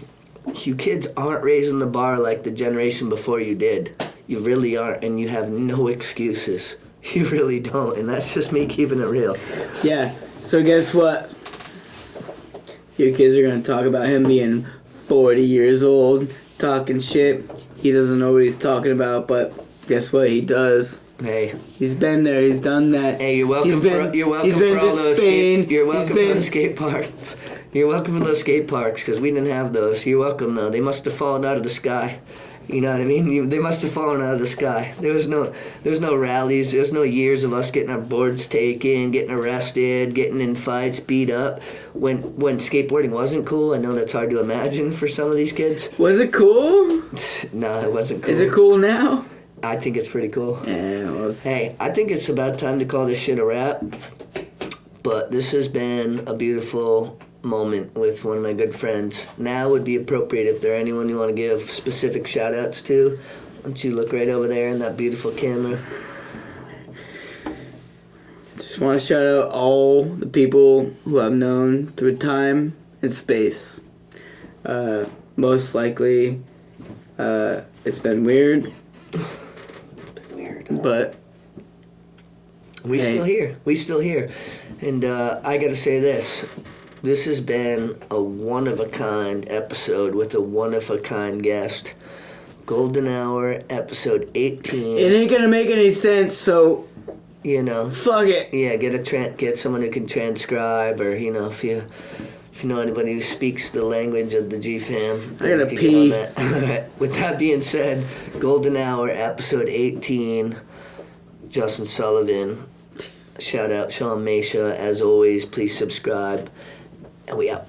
Speaker 2: you kids aren't raising the bar like the generation before you did. You really aren't, and you have no excuses. You really don't, and that's just me keeping it real.
Speaker 1: Yeah, so guess what? Your kids are going to talk about him being 40 years old, talking shit. He doesn't know what he's talking about, but guess what? He does.
Speaker 2: Hey,
Speaker 1: He's been there. He's done that.
Speaker 2: hey, you're welcome for all those
Speaker 1: Spain.
Speaker 2: You're welcome for those skate parks. You're welcome for those skate parks because we didn't have those. You're welcome though. They must have fallen out of the sky. You know what I mean? They must have fallen out of the sky. There was no rallies. There was no years of us getting our boards taken, getting arrested, getting in fights, beat up. When skateboarding wasn't cool, I know that's hard to imagine for some of these kids.
Speaker 1: Was it cool?
Speaker 2: No, it wasn't cool.
Speaker 1: Is it cool now?
Speaker 2: I think it's pretty cool.
Speaker 1: Yeah, it was.
Speaker 2: Hey, I think it's about time to call this shit a wrap. But this has been a beautiful moment with one of my good friends. Now would be appropriate if there anyone you want to give specific shout outs to. Why don't you look right over there in that beautiful camera?
Speaker 1: Just want to shout out all the people who I've known through time and space. Most likely, it's been weird. But
Speaker 2: We still here. And I gotta say this. This has been a one-of-a-kind episode with a one-of-a-kind guest. Golden Hour, episode 18.
Speaker 1: it ain't gonna make any sense, so
Speaker 2: You know,
Speaker 1: fuck it.
Speaker 2: yeah, get someone who can transcribe, or if you know anybody who speaks the language of the G-Fam.
Speaker 1: I gotta
Speaker 2: you can
Speaker 1: pee.
Speaker 2: get on that. All right. With that being said, Golden Hour, episode 18. Justin Sullivan. Shout out Shaun, Machia. As always, please subscribe. And we out.